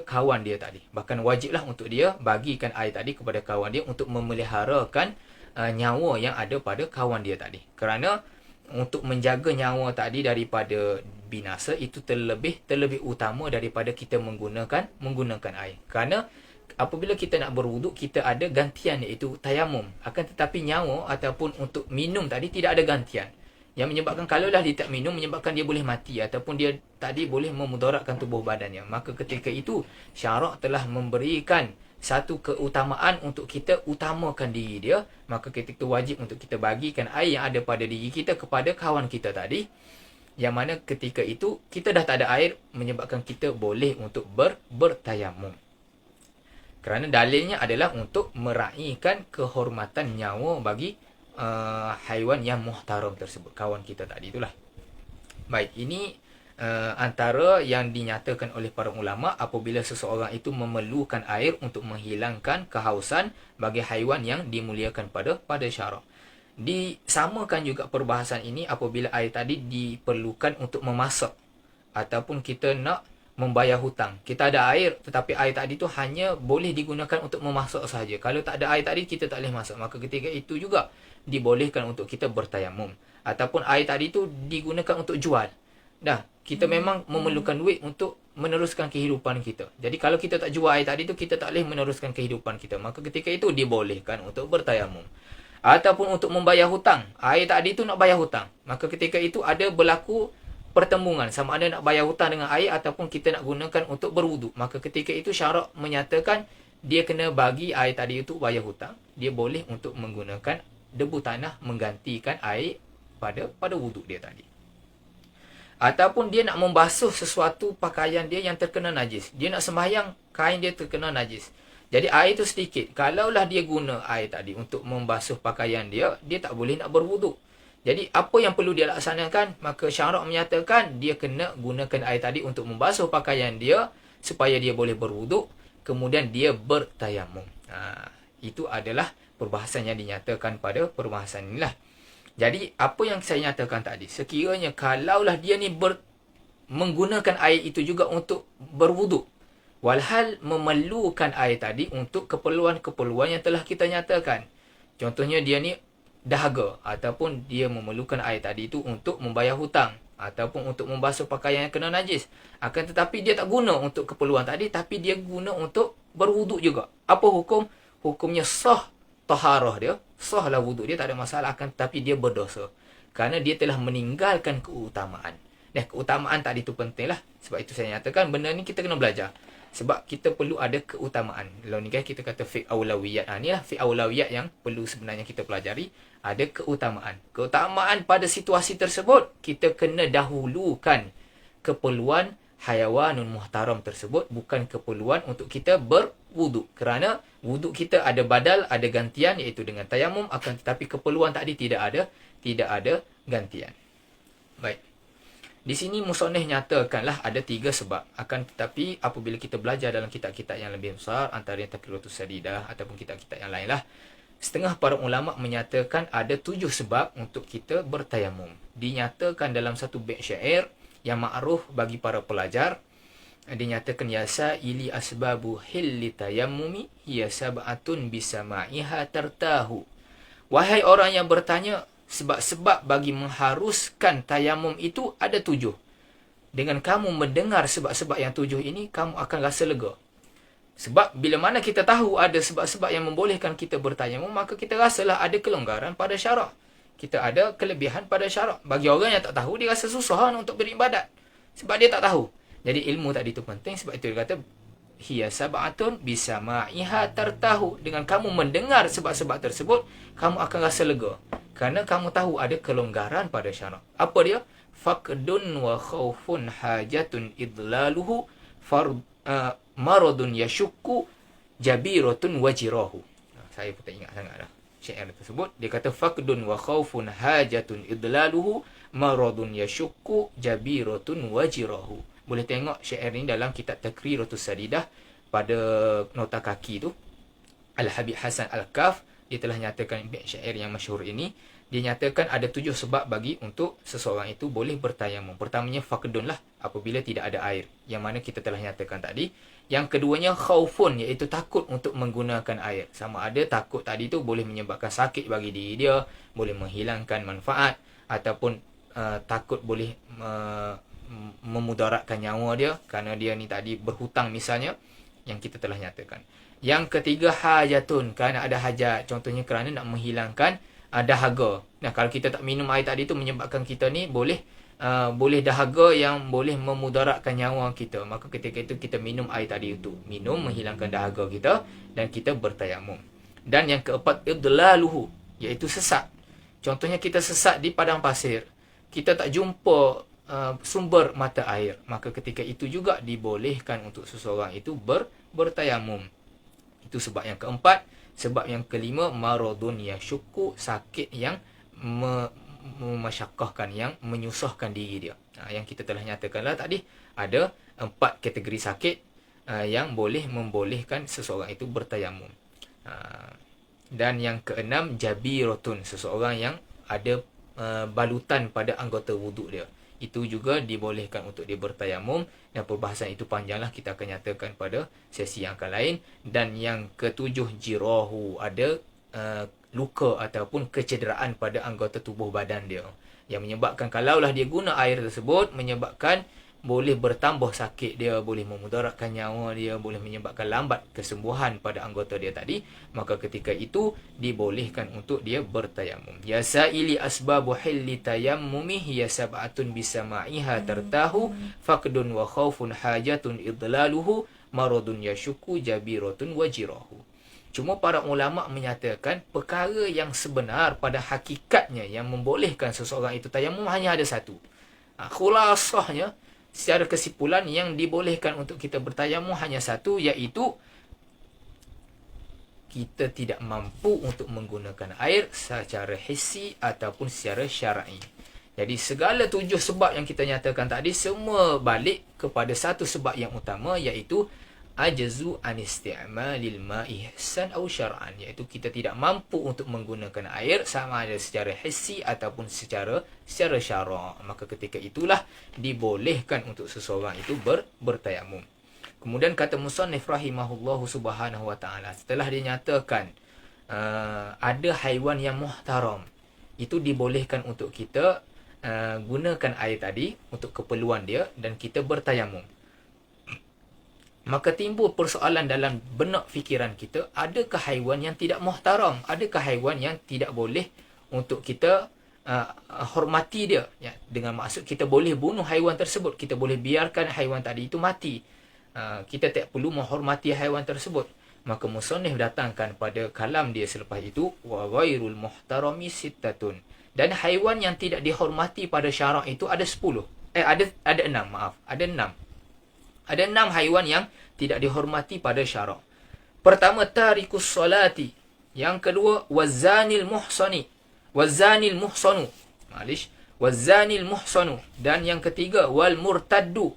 kawan dia tadi. Bahkan wajiblah untuk dia bagikan air tadi kepada kawan dia untuk memeliharakan nyawa yang ada pada kawan dia tadi. Kerana untuk menjaga nyawa tadi daripada binasa itu terlebih utama daripada kita menggunakan air. Kerana apabila kita nak berwuduk, kita ada gantian, iaitu tayamum. Akan tetapi nyawa ataupun untuk minum tadi tidak ada gantian, yang menyebabkan kalaulah dia tak minum, menyebabkan dia boleh mati ataupun dia tadi boleh memudaratkan tubuh badannya. Maka ketika itu syarak telah memberikan satu keutamaan untuk kita utamakan diri dia. Maka ketika itu wajib untuk kita bagikan air yang ada pada diri kita kepada kawan kita tadi, Yang mana ketika itu kita dah tak ada air menyebabkan kita boleh untuk bertayamum. Kerana dalilnya adalah untuk meraihkan kehormatan nyawa bagi haiwan yang muhtaram tersebut, kawan kita tadi itulah. Baik, ini antara yang dinyatakan oleh para ulama apabila seseorang itu memerlukan air untuk menghilangkan kehausan bagi haiwan yang dimuliakan pada syarak. Disamakan juga perbahasan ini apabila air tadi diperlukan untuk memasak ataupun kita nak membayar hutang. Kita ada air tetapi air tadi tu hanya boleh digunakan untuk memasak sahaja. Kalau tak ada air tadi kita tak boleh masak, maka ketika itu juga dibolehkan untuk kita bertayamum. Ataupun air tadi tu digunakan untuk jual. Dah, kita memang memerlukan duit untuk meneruskan kehidupan kita. Jadi kalau kita tak jual air tadi tu, kita tak boleh meneruskan kehidupan kita. Maka ketika itu dibolehkan untuk bertayamum. Ataupun untuk membayar hutang. Air tadi tu nak bayar hutang. Maka ketika itu ada berlaku pertembungan. Sama ada nak bayar hutang dengan air ataupun kita nak gunakan untuk berwuduk. Maka ketika itu syarak menyatakan dia kena bagi air tadi itu bayar hutang. Dia boleh untuk menggunakan debu tanah menggantikan air pada wuduk dia tadi. Ataupun dia nak membasuh sesuatu pakaian dia yang terkena najis. Dia nak sembahyang, kain dia terkena najis. Jadi air itu sedikit. Kalaulah dia guna air tadi untuk membasuh pakaian dia, dia tak boleh nak berwuduk. Jadi apa yang perlu dia laksanakan? Maka syarak menyatakan dia kena gunakan air tadi untuk membasuh pakaian dia supaya dia boleh berwuduk. Kemudian dia bertayamum. Itu adalah perbahasan yang dinyatakan pada perbahasan inilah. Jadi apa yang saya nyatakan tadi, sekiranya kalaulah dia ni menggunakan air itu juga untuk berwuduk, walhal memerlukan air tadi untuk keperluan-keperluan yang telah kita nyatakan. Contohnya dia ni dahaga ataupun dia memerlukan air tadi itu untuk membayar hutang ataupun untuk membasuh pakaian yang kena najis. Akan tetapi dia tak guna untuk keperluan tadi, tapi dia guna untuk berwuduk juga. Apa hukum? Hukumnya sah taharah dia, sahlah wuduk dia, tak ada masalah, akan tetapi dia berdosa kerana dia telah meninggalkan keutamaan. Keutamaan tadi tu penting lah. Sebab itu saya nyatakan benda ni kita kena belajar. Sebab kita perlu ada keutamaan. Kalau ni kan kita kata fiqh aulawiyat. Ni lah fiqh aulawiyat yang perlu sebenarnya kita pelajari. Ada keutamaan. Keutamaan pada situasi tersebut, kita kena dahulukan keperluan hayawanun muhtaram tersebut, bukan keperluan untuk kita berwuduk. Kerana wuduk kita ada badal, ada gantian, iaitu dengan tayamum. Akan tetapi keperluan tadi tidak ada gantian. Baik. Di sini musannif nyatakanlah ada 3 sebab. Akan tetapi apabila kita belajar dalam kitab-kitab yang lebih besar, antaranya Taqriratus Sadidah ataupun kitab-kitab yang lain lah, setengah para ulama menyatakan ada 7 sebab untuk kita bertayamum. Dinyatakan dalam satu bait syair yang ma'ruf bagi para pelajar. Dinyatakan yasa ili asbabu hilli tayammumi hiya sab'atun bisama'iha tartahu. Wahai orang yang bertanya, sebab-sebab bagi mengharuskan tayamum itu ada 7. Dengan kamu mendengar sebab-sebab yang 7 ini, kamu akan rasa lega. Sebab bila mana kita tahu ada sebab-sebab yang membolehkan kita bertayamum, maka kita rasalah ada kelonggaran pada syarak. Kita ada kelebihan pada syarak. Bagi orang yang tak tahu, dia rasa susah untuk beribadat. Sebab dia tak tahu. Jadi ilmu tadi itu penting. Sebab itu dia kata, hiya sab'atun bisama'iha tartahu. Dengan kamu mendengar sebab-sebab tersebut, kamu akan rasa lega. Kerana kamu tahu ada kelonggaran pada syarak. Apa dia? Faqdun wa khawfun hajatun idlaluhu maradun yashukku jabiratun wajirahu. Saya pun tak ingat sangat dah syair tersebut. Dia kata faqdun wa khawfun hajatun idlaluhu maradun yashukku jabiratun wajirahu. Boleh tengok syair ini dalam kitab Taqriratus Sadidah pada nota kaki tu. Al-Habib Hasan Al-Kaf, dia telah nyatakan syair yang masyhur ini. Dia nyatakan ada 7 sebab bagi untuk seseorang itu boleh bertayamum. Pertamanya faqdun lah, apabila tidak ada air, yang mana kita telah nyatakan tadi. Yang keduanya khaufun, iaitu takut untuk menggunakan air. Sama ada takut tadi tu boleh menyebabkan sakit bagi diri dia, boleh menghilangkan manfaat, ataupun takut boleh memudaratkan nyawa dia kerana dia ni tadi berhutang misalnya, yang kita telah nyatakan. Yang ketiga hajatun, kerana ada hajat, contohnya kerana nak menghilangkan dahaga. Nah, kalau kita tak minum air tadi tu menyebabkan kita ni boleh dahaga yang boleh memudaratkan nyawa kita. Maka ketika itu kita minum air tadi itu, minum menghilangkan dahaga kita, dan kita bertayamum. Dan yang keempat idlaluhu, iaitu sesat. Contohnya kita sesat di padang pasir. Kita tak jumpa sumber mata air, maka ketika itu juga dibolehkan untuk seseorang itu bertayamum. Itu sebab yang keempat. Sebab yang kelima, maradun yasyukku, sakit yang memasyakkahkan, yang menyusahkan diri dia. Yang kita telah nyatakanlah tadi, ada 4 kategori sakit yang boleh membolehkan seseorang itu bertayamum. Dan yang keenam, jabiratun, seseorang yang ada balutan pada anggota wuduk dia. Itu juga dibolehkan untuk dia bertayamum, dan perbahasan itu panjanglah, kita akan nyatakan pada sesi yang akan lain. Dan yang ketujuh, jirahu, ada luka ataupun kecederaan pada anggota tubuh badan dia, yang menyebabkan kalaulah dia guna air tersebut, menyebabkan boleh bertambah sakit dia, boleh memudaratkan nyawa dia, boleh menyebabkan lambat kesembuhan pada anggota dia tadi, maka ketika itu dibolehkan untuk dia bertayamum. Ya sa'ili asbabu hilli tayammumi hiya sab'atun bisama'iha tertahu faqdun wa khawfun hajatun idlaluhu maradun yashukku jabiratun wajirahu. Cuma para ulama' menyatakan perkara yang sebenar pada hakikatnya yang membolehkan seseorang itu tayamum hanya ada satu. Khulasahnya, secara kesimpulan, yang dibolehkan untuk kita bertayamum hanya satu, iaitu kita tidak mampu untuk menggunakan air secara hissi ataupun secara syar'i. Jadi segala 7 sebab yang kita nyatakan tadi semua balik kepada satu sebab yang utama, iaitu ajzu an isti'malil ma'i hissan aw syar'an, iaitu kita tidak mampu untuk menggunakan air sama ada secara hissi ataupun secara syara'. Maka ketika itulah dibolehkan untuk seseorang itu bertayamum. Kemudian kata musannif rahimahullahu subhanahu wa ta'ala, setelah dinyatakan ada haiwan yang muhtaram, itu dibolehkan untuk kita gunakan air tadi untuk keperluan dia dan kita bertayamum. Maka timbul persoalan dalam benak fikiran kita, adakah haiwan yang tidak muhtaram? Adakah haiwan yang tidak boleh untuk kita hormati dia? Ya, dengan maksud kita boleh bunuh haiwan tersebut, kita boleh biarkan haiwan tadi itu mati. Kita tak perlu menghormati haiwan tersebut. Maka musannif datangkan pada kalam dia selepas itu, wa ghairul muhtarami sittatun. Dan haiwan yang tidak dihormati pada syarak itu ada 10. Ada 6, maaf. Ada 6. Ada 6 haiwan yang tidak dihormati pada syarak. Pertama, tarikus salati. Yang kedua, wazanil muhsani. Wazanil muhsanu. Wazanil muhsanu. Dan yang ketiga, wal murtaddu.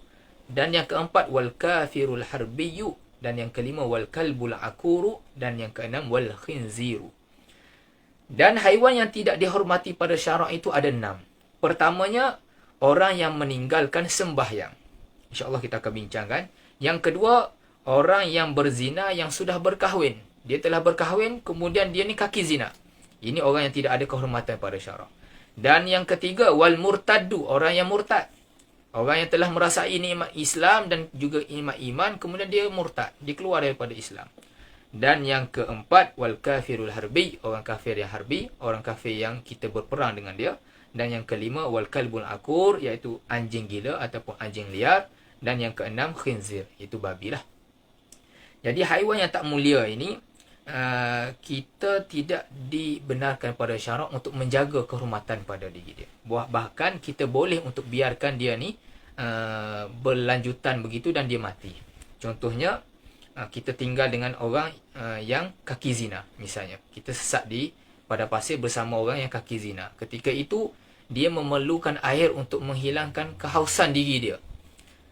Dan yang keempat, wal kafirul harbiyyu. Dan yang kelima, wal kalbul akuru. Dan yang keenam, wal khinziru. Dan haiwan yang tidak dihormati pada syarak itu ada 6. Pertamanya, orang yang meninggalkan sembahyang. InsyaAllah kita akan bincangkan. Yang kedua, orang yang berzina yang sudah berkahwin. Dia telah berkahwin, kemudian dia ni kaki zina. Ini orang yang tidak ada kehormatan pada syarak. Dan yang ketiga, wal murtaddu, orang yang murtad. Orang yang telah merasai nikmat Islam dan juga nikmat iman, kemudian dia murtad, dia keluar daripada Islam. Dan yang keempat, wal kafirul harbi, orang kafir yang harbi, orang kafir yang kita berperang dengan dia. Dan yang kelima, wal kalbul akur, iaitu anjing gila ataupun anjing liar. Dan yang keenam, khinzir, iaitu babi lah. Jadi haiwan yang tak mulia ini, kita tidak dibenarkan pada syarak untuk menjaga kehormatan pada diri dia. Bahkan kita boleh untuk biarkan dia ni berlanjutan begitu dan dia mati. Contohnya, kita tinggal dengan orang yang kaki zina misalnya. Kita sesat di pada pasir bersama orang yang kaki zina. Ketika itu, dia memerlukan air untuk menghilangkan kehausan diri dia.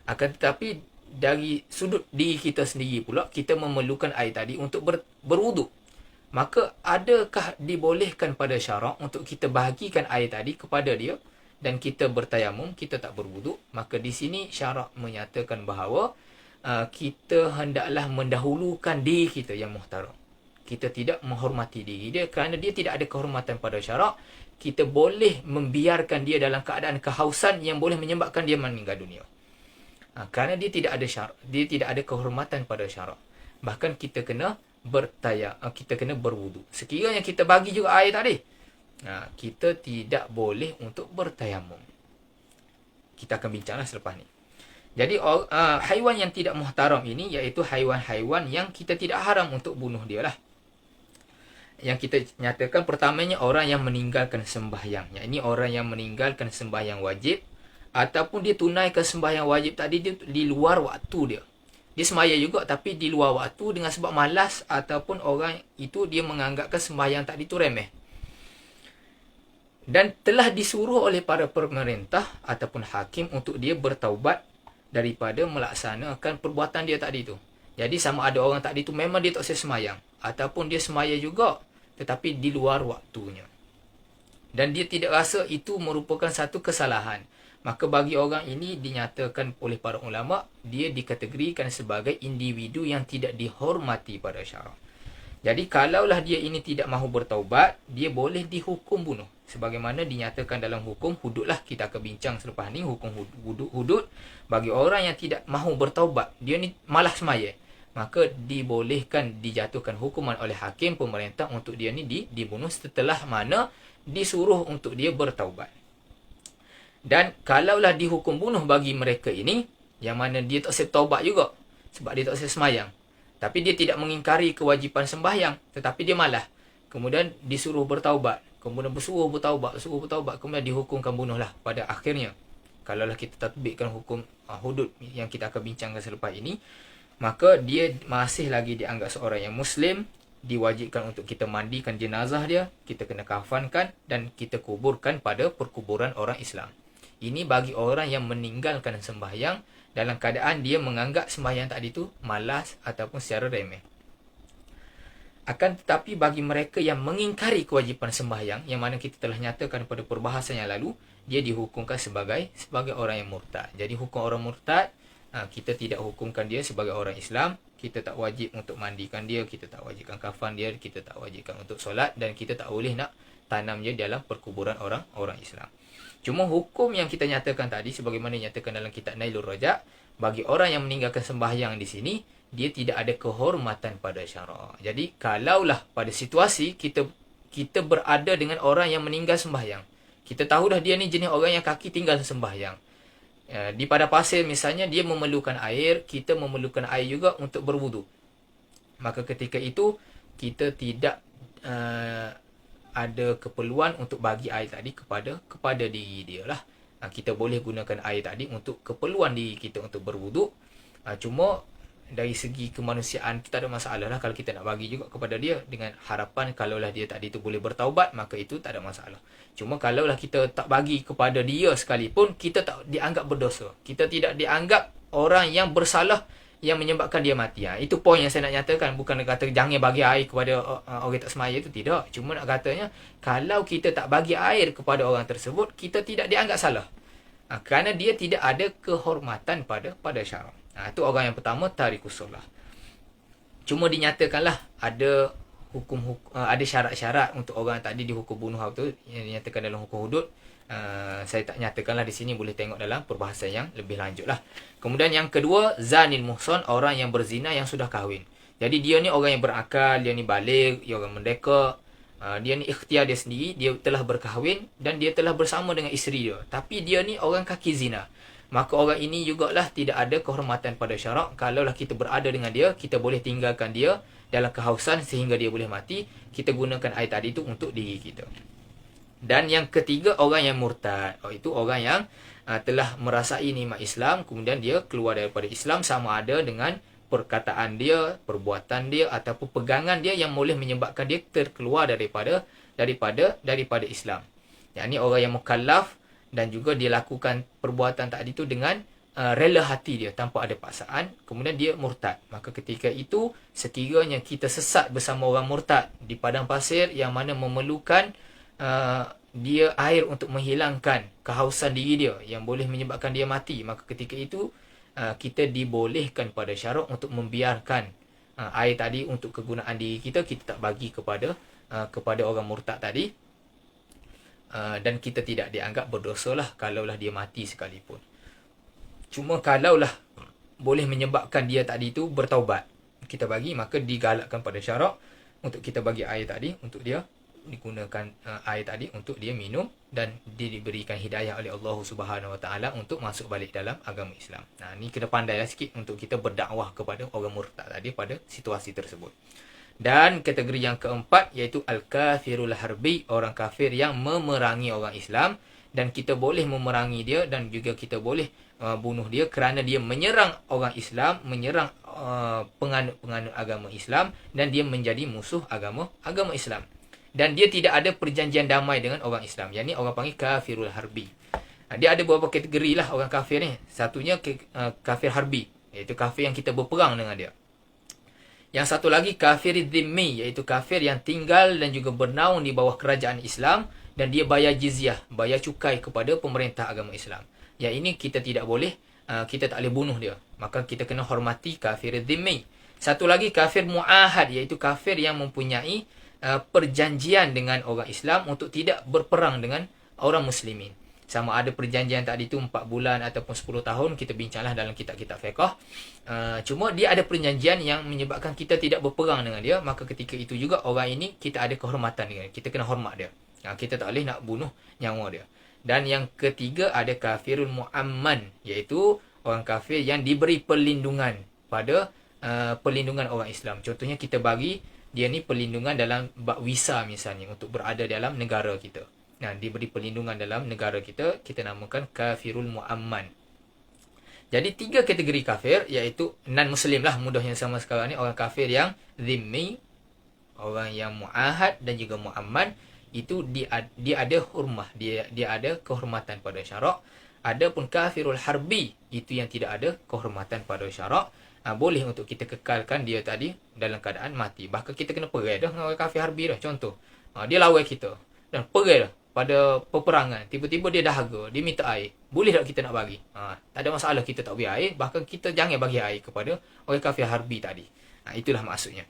Akan tetapi dari sudut diri kita sendiri pula, kita memerlukan air tadi untuk berwuduk. Maka adakah dibolehkan pada syarak untuk kita bahagikan air tadi kepada dia dan kita bertayamum, kita tak berwuduk? Maka di sini syarak menyatakan bahawa kita hendaklah mendahulukan diri kita yang muhtaram. Kita tidak menghormati diri dia kerana dia tidak ada kehormatan pada syarak. Kita boleh membiarkan dia dalam keadaan kehausan yang boleh menyebabkan dia meninggal dunia. Kerana dia tidak ada kehormatan pada syarak. Bahkan kita kena kita kena berwuduk. Sekiranya kita bagi juga air tadi, kita tidak boleh untuk bertayamum. Kita akan bincanglah selepas ni. Jadi haiwan yang tidak muhtaram ini, iaitu haiwan-haiwan yang kita tidak haram untuk bunuh dia lah. Yang kita nyatakan pertamanya, orang yang meninggalkan sembahyang. Ini orang yang meninggalkan sembahyang wajib ataupun dia tunaikan sembahyang wajib tadi dia di luar waktu dia. Dia semaya juga tapi di luar waktu dengan sebab malas ataupun orang itu dia menganggapkan sembahyang tadi tu remeh. Dan telah disuruh oleh para pemerintah ataupun hakim untuk dia bertaubat daripada melaksanakan perbuatan dia tadi tu. Jadi sama ada orang tadi tu memang dia tak sembahyang ataupun dia semaya juga tetapi di luar waktunya. Dan dia tidak rasa itu merupakan satu kesalahan. Maka bagi orang ini dinyatakan oleh para ulama, dia dikategorikan sebagai individu yang tidak dihormati pada syarak. Jadi kalaulah dia ini tidak mahu bertaubat, dia boleh dihukum bunuh. Sebagaimana dinyatakan dalam hukum hudud lah, kita akan bincang selepas ni, hukum hudud bagi orang yang tidak mahu bertaubat, dia ni malas semaya, maka dibolehkan dijatuhkan hukuman oleh hakim pemerintah untuk dia ni dibunuh setelah mana disuruh untuk dia bertaubat. Dan kalaulah dihukum bunuh bagi mereka ini, yang mana dia tak boleh taubat juga, sebab dia tak boleh sembahyang. Tapi dia tidak mengingkari kewajipan sembahyang, tetapi dia malah. Kemudian disuruh bertaubat. Kemudian bersuruh bertaubat. Kemudian dihukumkan bunuhlah pada akhirnya. Kalaulah kita tatbikkan hukum hudud yang kita akan bincangkan selepas ini, maka dia masih lagi dianggap seorang yang Muslim, diwajibkan untuk kita mandikan jenazah dia, kita kena kafankan dan kita kuburkan pada perkuburan orang Islam. Ini bagi orang yang meninggalkan sembahyang dalam keadaan dia menganggap sembahyang tadi tu malas ataupun secara remeh. Akan tetapi bagi mereka yang mengingkari kewajipan sembahyang, yang mana kita telah nyatakan pada perbahasan yang lalu, dia dihukumkan sebagai orang yang murtad. Jadi hukum orang murtad, kita tidak hukumkan dia sebagai orang Islam. Kita tak wajib untuk mandikan dia, kita tak wajibkan kafan dia, kita tak wajibkan untuk solat, dan kita tak boleh nak tanam dia dalam perkuburan orang Islam. Cuma hukum yang kita nyatakan tadi, sebagaimana dinyatakan dalam kitab Nailur Rajak, bagi orang yang meninggalkan sembahyang di sini, dia tidak ada kehormatan pada syarak. Jadi kalaulah pada situasi kita berada dengan orang yang meninggal sembahyang, kita tahu dah dia ni jenis orang yang kaki tinggal sembahyang. Di padang pasir misalnya, dia memerlukan air, kita memerlukan air juga untuk berwudu. Maka ketika itu kita tidak ada keperluan untuk bagi air tadi kepada diri dia lah. Kita boleh gunakan air tadi untuk keperluan diri kita untuk berwuduk. Cuma dari segi kemanusiaan kita ada masalah lah kalau kita nak bagi juga kepada dia dengan harapan kalaulah dia tadi tu boleh bertaubat, maka itu tak ada masalah. Cuma kalaulah kita tak bagi kepada dia sekalipun, kita tak dianggap berdosa. Kita tidak dianggap orang yang bersalah yang menyebabkan dia mati. Itu poin yang saya nak nyatakan. Bukan nak kata jangan bagi air kepada orang tak semaya, itu tidak. Cuma nak katanya, kalau kita tak bagi air kepada orang tersebut, kita tidak dianggap salah. Kerana dia tidak ada kehormatan pada syarak. Itu orang yang pertama, tarikus solah. Cuma dinyatakanlah ada ada syarat-syarat untuk orang tadi dihukum bunuh tu yang dinyatakan dalam hukum hudud. Saya tak nyatakanlah di sini, boleh tengok dalam perbahasan yang lebih lanjut lah. Kemudian yang kedua, zanil muhsan, orang yang berzina yang sudah kahwin. Jadi dia ni orang yang berakal, dia ni baligh, dia orang merdeka, dia ni ikhtiar dia sendiri, dia telah berkahwin dan dia telah bersama dengan isteri dia. Tapi dia ni orang kaki zina. Maka orang ini jugalah tidak ada kehormatan pada syarak. Kalaulah kita berada dengan dia, kita boleh tinggalkan dia dalam kehausan sehingga dia boleh mati. Kita gunakan air tadi tu untuk diri kita. Dan yang ketiga, orang yang murtad. Itu orang yang telah merasai nikmat Islam, kemudian dia keluar daripada Islam, sama ada dengan perkataan dia, perbuatan dia ataupun pegangan dia yang boleh menyebabkan dia terkeluar daripada Islam. Yang ni orang yang mukallaf dan juga dia lakukan perbuatan tadi tu dengan rela hati dia tanpa ada paksaan, kemudian dia murtad. Maka ketika itu sekiranya kita sesat bersama orang murtad di padang pasir yang mana memerlukan dia air untuk menghilangkan kehausan diri dia yang boleh menyebabkan dia mati, maka ketika itu kita dibolehkan pada syarak untuk membiarkan air tadi untuk kegunaan diri kita. Kita tak bagi kepada orang murtad tadi, dan kita tidak dianggap berdosa lah kalaulah dia mati sekalipun. Cuma kalaulah boleh menyebabkan dia tadi tu bertaubat, kita bagi, maka digalakkan pada syarak untuk kita bagi air tadi untuk dia, digunakan air tadi untuk dia minum dan diberikan hidayah oleh Allah Subhanahu Wa Taala untuk masuk balik dalam agama Islam. Ni kena pandailah sikit untuk kita berdakwah kepada orang murtad tadi pada situasi tersebut. Dan kategori yang keempat iaitu al-kafirul harbi, orang kafir yang memerangi orang Islam dan kita boleh memerangi dia dan juga kita boleh bunuh dia kerana dia menyerang orang Islam, menyerang penganut-penganut agama Islam dan dia menjadi musuh agama Islam. Dan dia tidak ada perjanjian damai dengan orang Islam. Yang ni orang panggil kafirul harbi. Dia ada beberapa kategori lah orang kafir ni. Satunya kafir harbi, iaitu kafir yang kita berperang dengan dia. Yang satu lagi kafir dhimmi, iaitu kafir yang tinggal dan juga bernaung di bawah kerajaan Islam dan dia bayar jizyah, bayar cukai kepada pemerintah agama Islam. Yang ini kita tidak boleh, kita tak boleh bunuh dia. Maka kita kena hormati kafir dhimmi. Satu lagi kafir mu'ahad, iaitu kafir yang mempunyai perjanjian dengan orang Islam untuk tidak berperang dengan orang muslimin. Sama ada perjanjian tadi tu 4 bulan ataupun 10 tahun, kita bincanglah dalam kitab-kitab fiqh. Cuma dia ada perjanjian yang menyebabkan kita tidak berperang dengan dia, maka ketika itu juga orang ini kita ada kehormatan dengan dia. Kita kena hormat dia. Kita tak boleh nak bunuh nyawa dia. Dan yang ketiga ada kafirul mu'amman, iaitu orang kafir yang diberi perlindungan pada perlindungan orang Islam. Contohnya kita bagi dia ni perlindungan dalam bab visa misalnya untuk berada dalam negara kita. Diberi perlindungan dalam negara kita, kita namakan kafirul mu'amman. Jadi 3 kategori kafir, iaitu non-muslim lah mudahnya sama sekarang ni, orang kafir yang dhimmi, orang yang mu'ahad dan juga mu'amman. Itu dia ada hurmah, dia ada kehormatan pada syarak. Adapun kafirul harbi, itu yang tidak ada kehormatan pada syarak. Boleh untuk kita kekalkan dia tadi dalam keadaan mati. Bahkan kita kena perai dah dengan orang kafir harbi dah. Contoh, dia lawan kita dan perai dah pada peperangan. Tiba-tiba dia dahaga, dia minta air. Boleh tak kita nak bagi? Tak ada masalah kita tak bagi air. Bahkan kita jangan bagi air kepada orang kafir harbi tadi. Itulah maksudnya.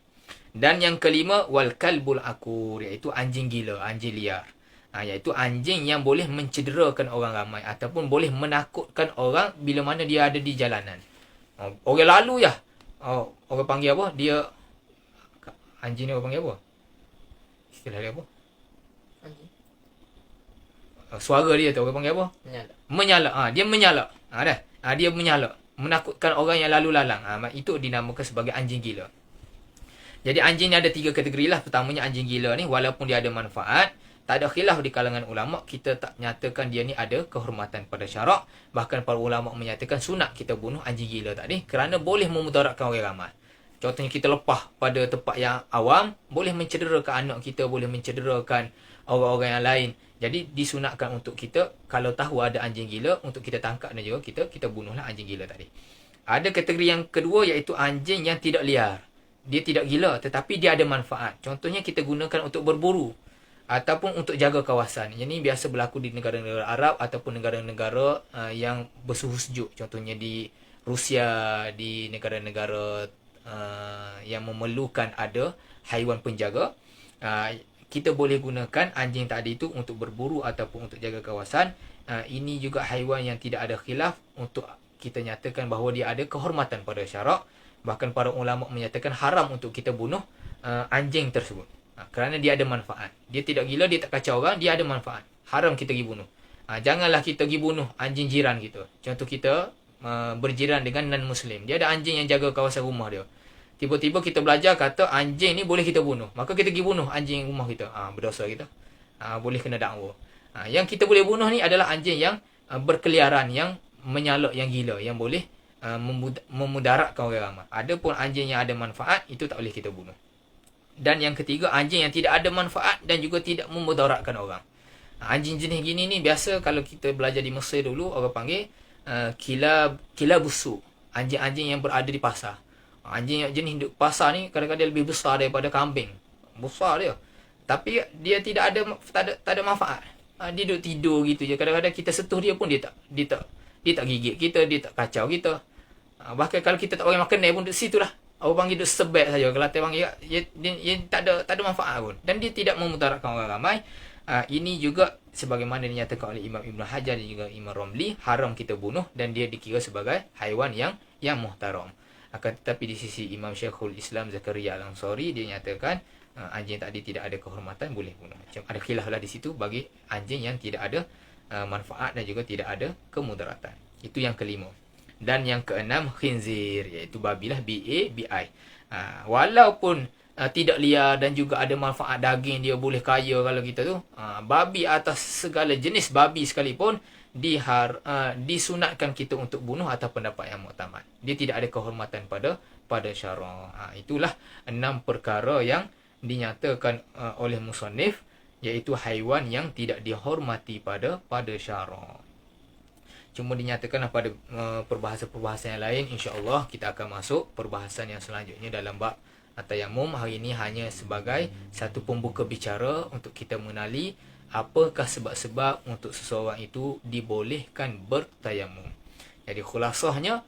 Dan yang kelima, wal kalbul akur, iaitu anjing gila, anjing liar. Iaitu anjing yang boleh mencederakan orang ramai ataupun boleh menakutkan orang bila mana dia ada di jalanan. Orang lalu je. Orang panggil apa? Dia anjing ni orang panggil apa? Istilah dia apa? Anjing. Suara dia tu orang panggil apa? Menyala. Dia menyala. Dia menyala, menakutkan orang yang lalu lalang. Itu dinamakan sebagai anjing gila. Jadi anjing ni ada 3 kategori lah. Pertamanya anjing gila ni, walaupun dia ada manfaat, tak ada khilaf di kalangan ulama, kita tak nyatakan dia ni ada kehormatan pada syarak. Bahkan para ulama menyatakan sunat kita bunuh anjing gila tadi kerana boleh memudaratkan orang ramai. Contohnya kita lepah pada tempat yang awam, boleh mencederakan anak kita, boleh mencederakan orang-orang yang lain. Jadi disunatkan untuk kita, kalau tahu ada anjing gila, untuk kita tangkap dan juga kita bunuhlah anjing gila tadi. Ada kategori yang kedua, iaitu anjing yang tidak liar. Dia tidak gila tetapi dia ada manfaat. Contohnya kita gunakan untuk berburu ataupun untuk jaga kawasan. Yang ini biasa berlaku di negara-negara Arab ataupun negara-negara yang bersuhu sejuk. Contohnya di Rusia, di negara-negara yang memerlukan ada haiwan penjaga. Kita boleh gunakan anjing tadi itu untuk berburu ataupun untuk jaga kawasan. Ini juga haiwan yang tidak ada khilaf untuk kita nyatakan bahawa dia ada kehormatan pada syarak. Bahkan para ulama menyatakan haram untuk kita bunuh anjing tersebut. Kerana dia ada manfaat. Dia tidak gila, dia tak kacau orang, dia ada manfaat. Haram kita pergi bunuh. Janganlah kita pergi bunuh anjing jiran kita. Contoh kita berjiran dengan non-muslim. Dia ada anjing yang jaga kawasan rumah dia. Tiba-tiba kita belajar kata anjing ni boleh kita bunuh. Maka kita pergi bunuh anjing rumah kita. Berdosa kita. Boleh kena dakwa. Yang kita boleh bunuh ni adalah anjing yang berkeliaran, yang menyalak, yang gila, yang boleh memudaratkan orang ramai. Adapun anjing yang ada manfaat, itu tak boleh kita bunuh. Dan yang ketiga, anjing yang tidak ada manfaat dan juga tidak memudaratkan orang. Anjing jenis gini ni biasa kalau kita belajar di Mesir dulu, orang panggil kilabusuk. Anjing-anjing yang berada di pasar. Anjing yang jenis hidup pasar ni kadang-kadang lebih besar daripada kambing. Besar dia. Tapi dia tak ada manfaat. Dia duduk tidur gitu je. Kadang-kadang kita sentuh dia pun dia tak gigit kita, dia tak kacau kita. Bahkan kalau kita tak bagi makan dia pun duduk situ lah. Orang panggil duduk sebab saja. Kalau kita panggil dia tak ada manfaat pun. Dan dia tidak memudaratkan orang ramai. Ini juga sebagaimana dinyatakan oleh Imam Ibn Hajar dan juga Imam Romli, haram kita bunuh dan dia dikira sebagai haiwan yang muhtaram. Akan tetapi di sisi Imam Syekhul Islam Zakaria Al-Ansari, dia nyatakan anjing tadi tidak ada kehormatan, boleh bunuh. Macam ada khilaf lah di situ bagi anjing yang tidak ada manfaat dan juga tidak ada kemudaratan. Itu yang kelima. Dan yang keenam, khinzir, iaitu babi lah, B-A-B-I. Walaupun tidak liar dan juga ada manfaat daging, dia boleh kaya kalau kita tu. Babi atas segala jenis babi sekalipun disunatkan kita untuk bunuh atas pendapat yang muktamad. Dia tidak ada kehormatan pada syarak. Itulah 6 perkara yang dinyatakan oleh musannif, iaitu haiwan yang tidak dihormati pada syarak. Cuma dinyatakanlah pada perbahasan-perbahasan yang lain. InsyaAllah kita akan masuk perbahasan yang selanjutnya dalam bab tayamum. Hari ini hanya sebagai satu pembuka bicara untuk kita mengenali apakah sebab-sebab untuk seseorang itu dibolehkan bertayamum. Jadi khulasahnya,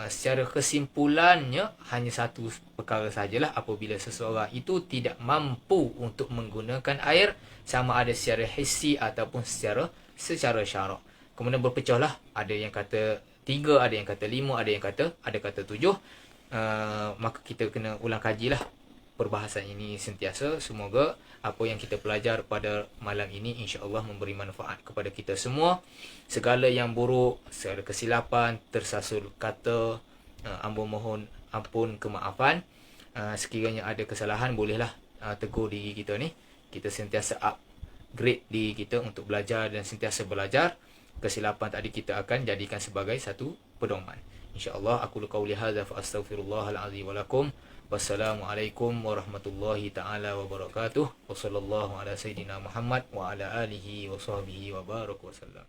secara kesimpulannya, hanya satu perkara sajalah, apabila seseorang itu tidak mampu untuk menggunakan air, sama ada secara hissi ataupun secara syarak. Kemudian berpecahlah, ada yang kata 3, ada yang kata 5, ada kata 7. Maka kita kena ulang kajilah perbahasan ini sentiasa. Semoga apa yang kita pelajar pada malam ini insya-Allah memberi manfaat kepada kita semua. Segala yang buruk, segala kesilapan, tersasul kata, ambo mohon ampun, kemaafan. Sekiranya ada kesalahan, bolehlah tegur diri kita ni. Kita sentiasa upgrade diri kita untuk belajar dan sentiasa belajar. Kesilapan tadi kita akan jadikan sebagai satu pedoman. InsyaAllah aku qauli hadza fa astaghfirullahal azim wa lakum. Wassalamualaikum warahmatullahi taala wabarakatuh. Wassallallahu ala sayidina Muhammad wa ala alihi wa sahbihi wa baraka wasallam.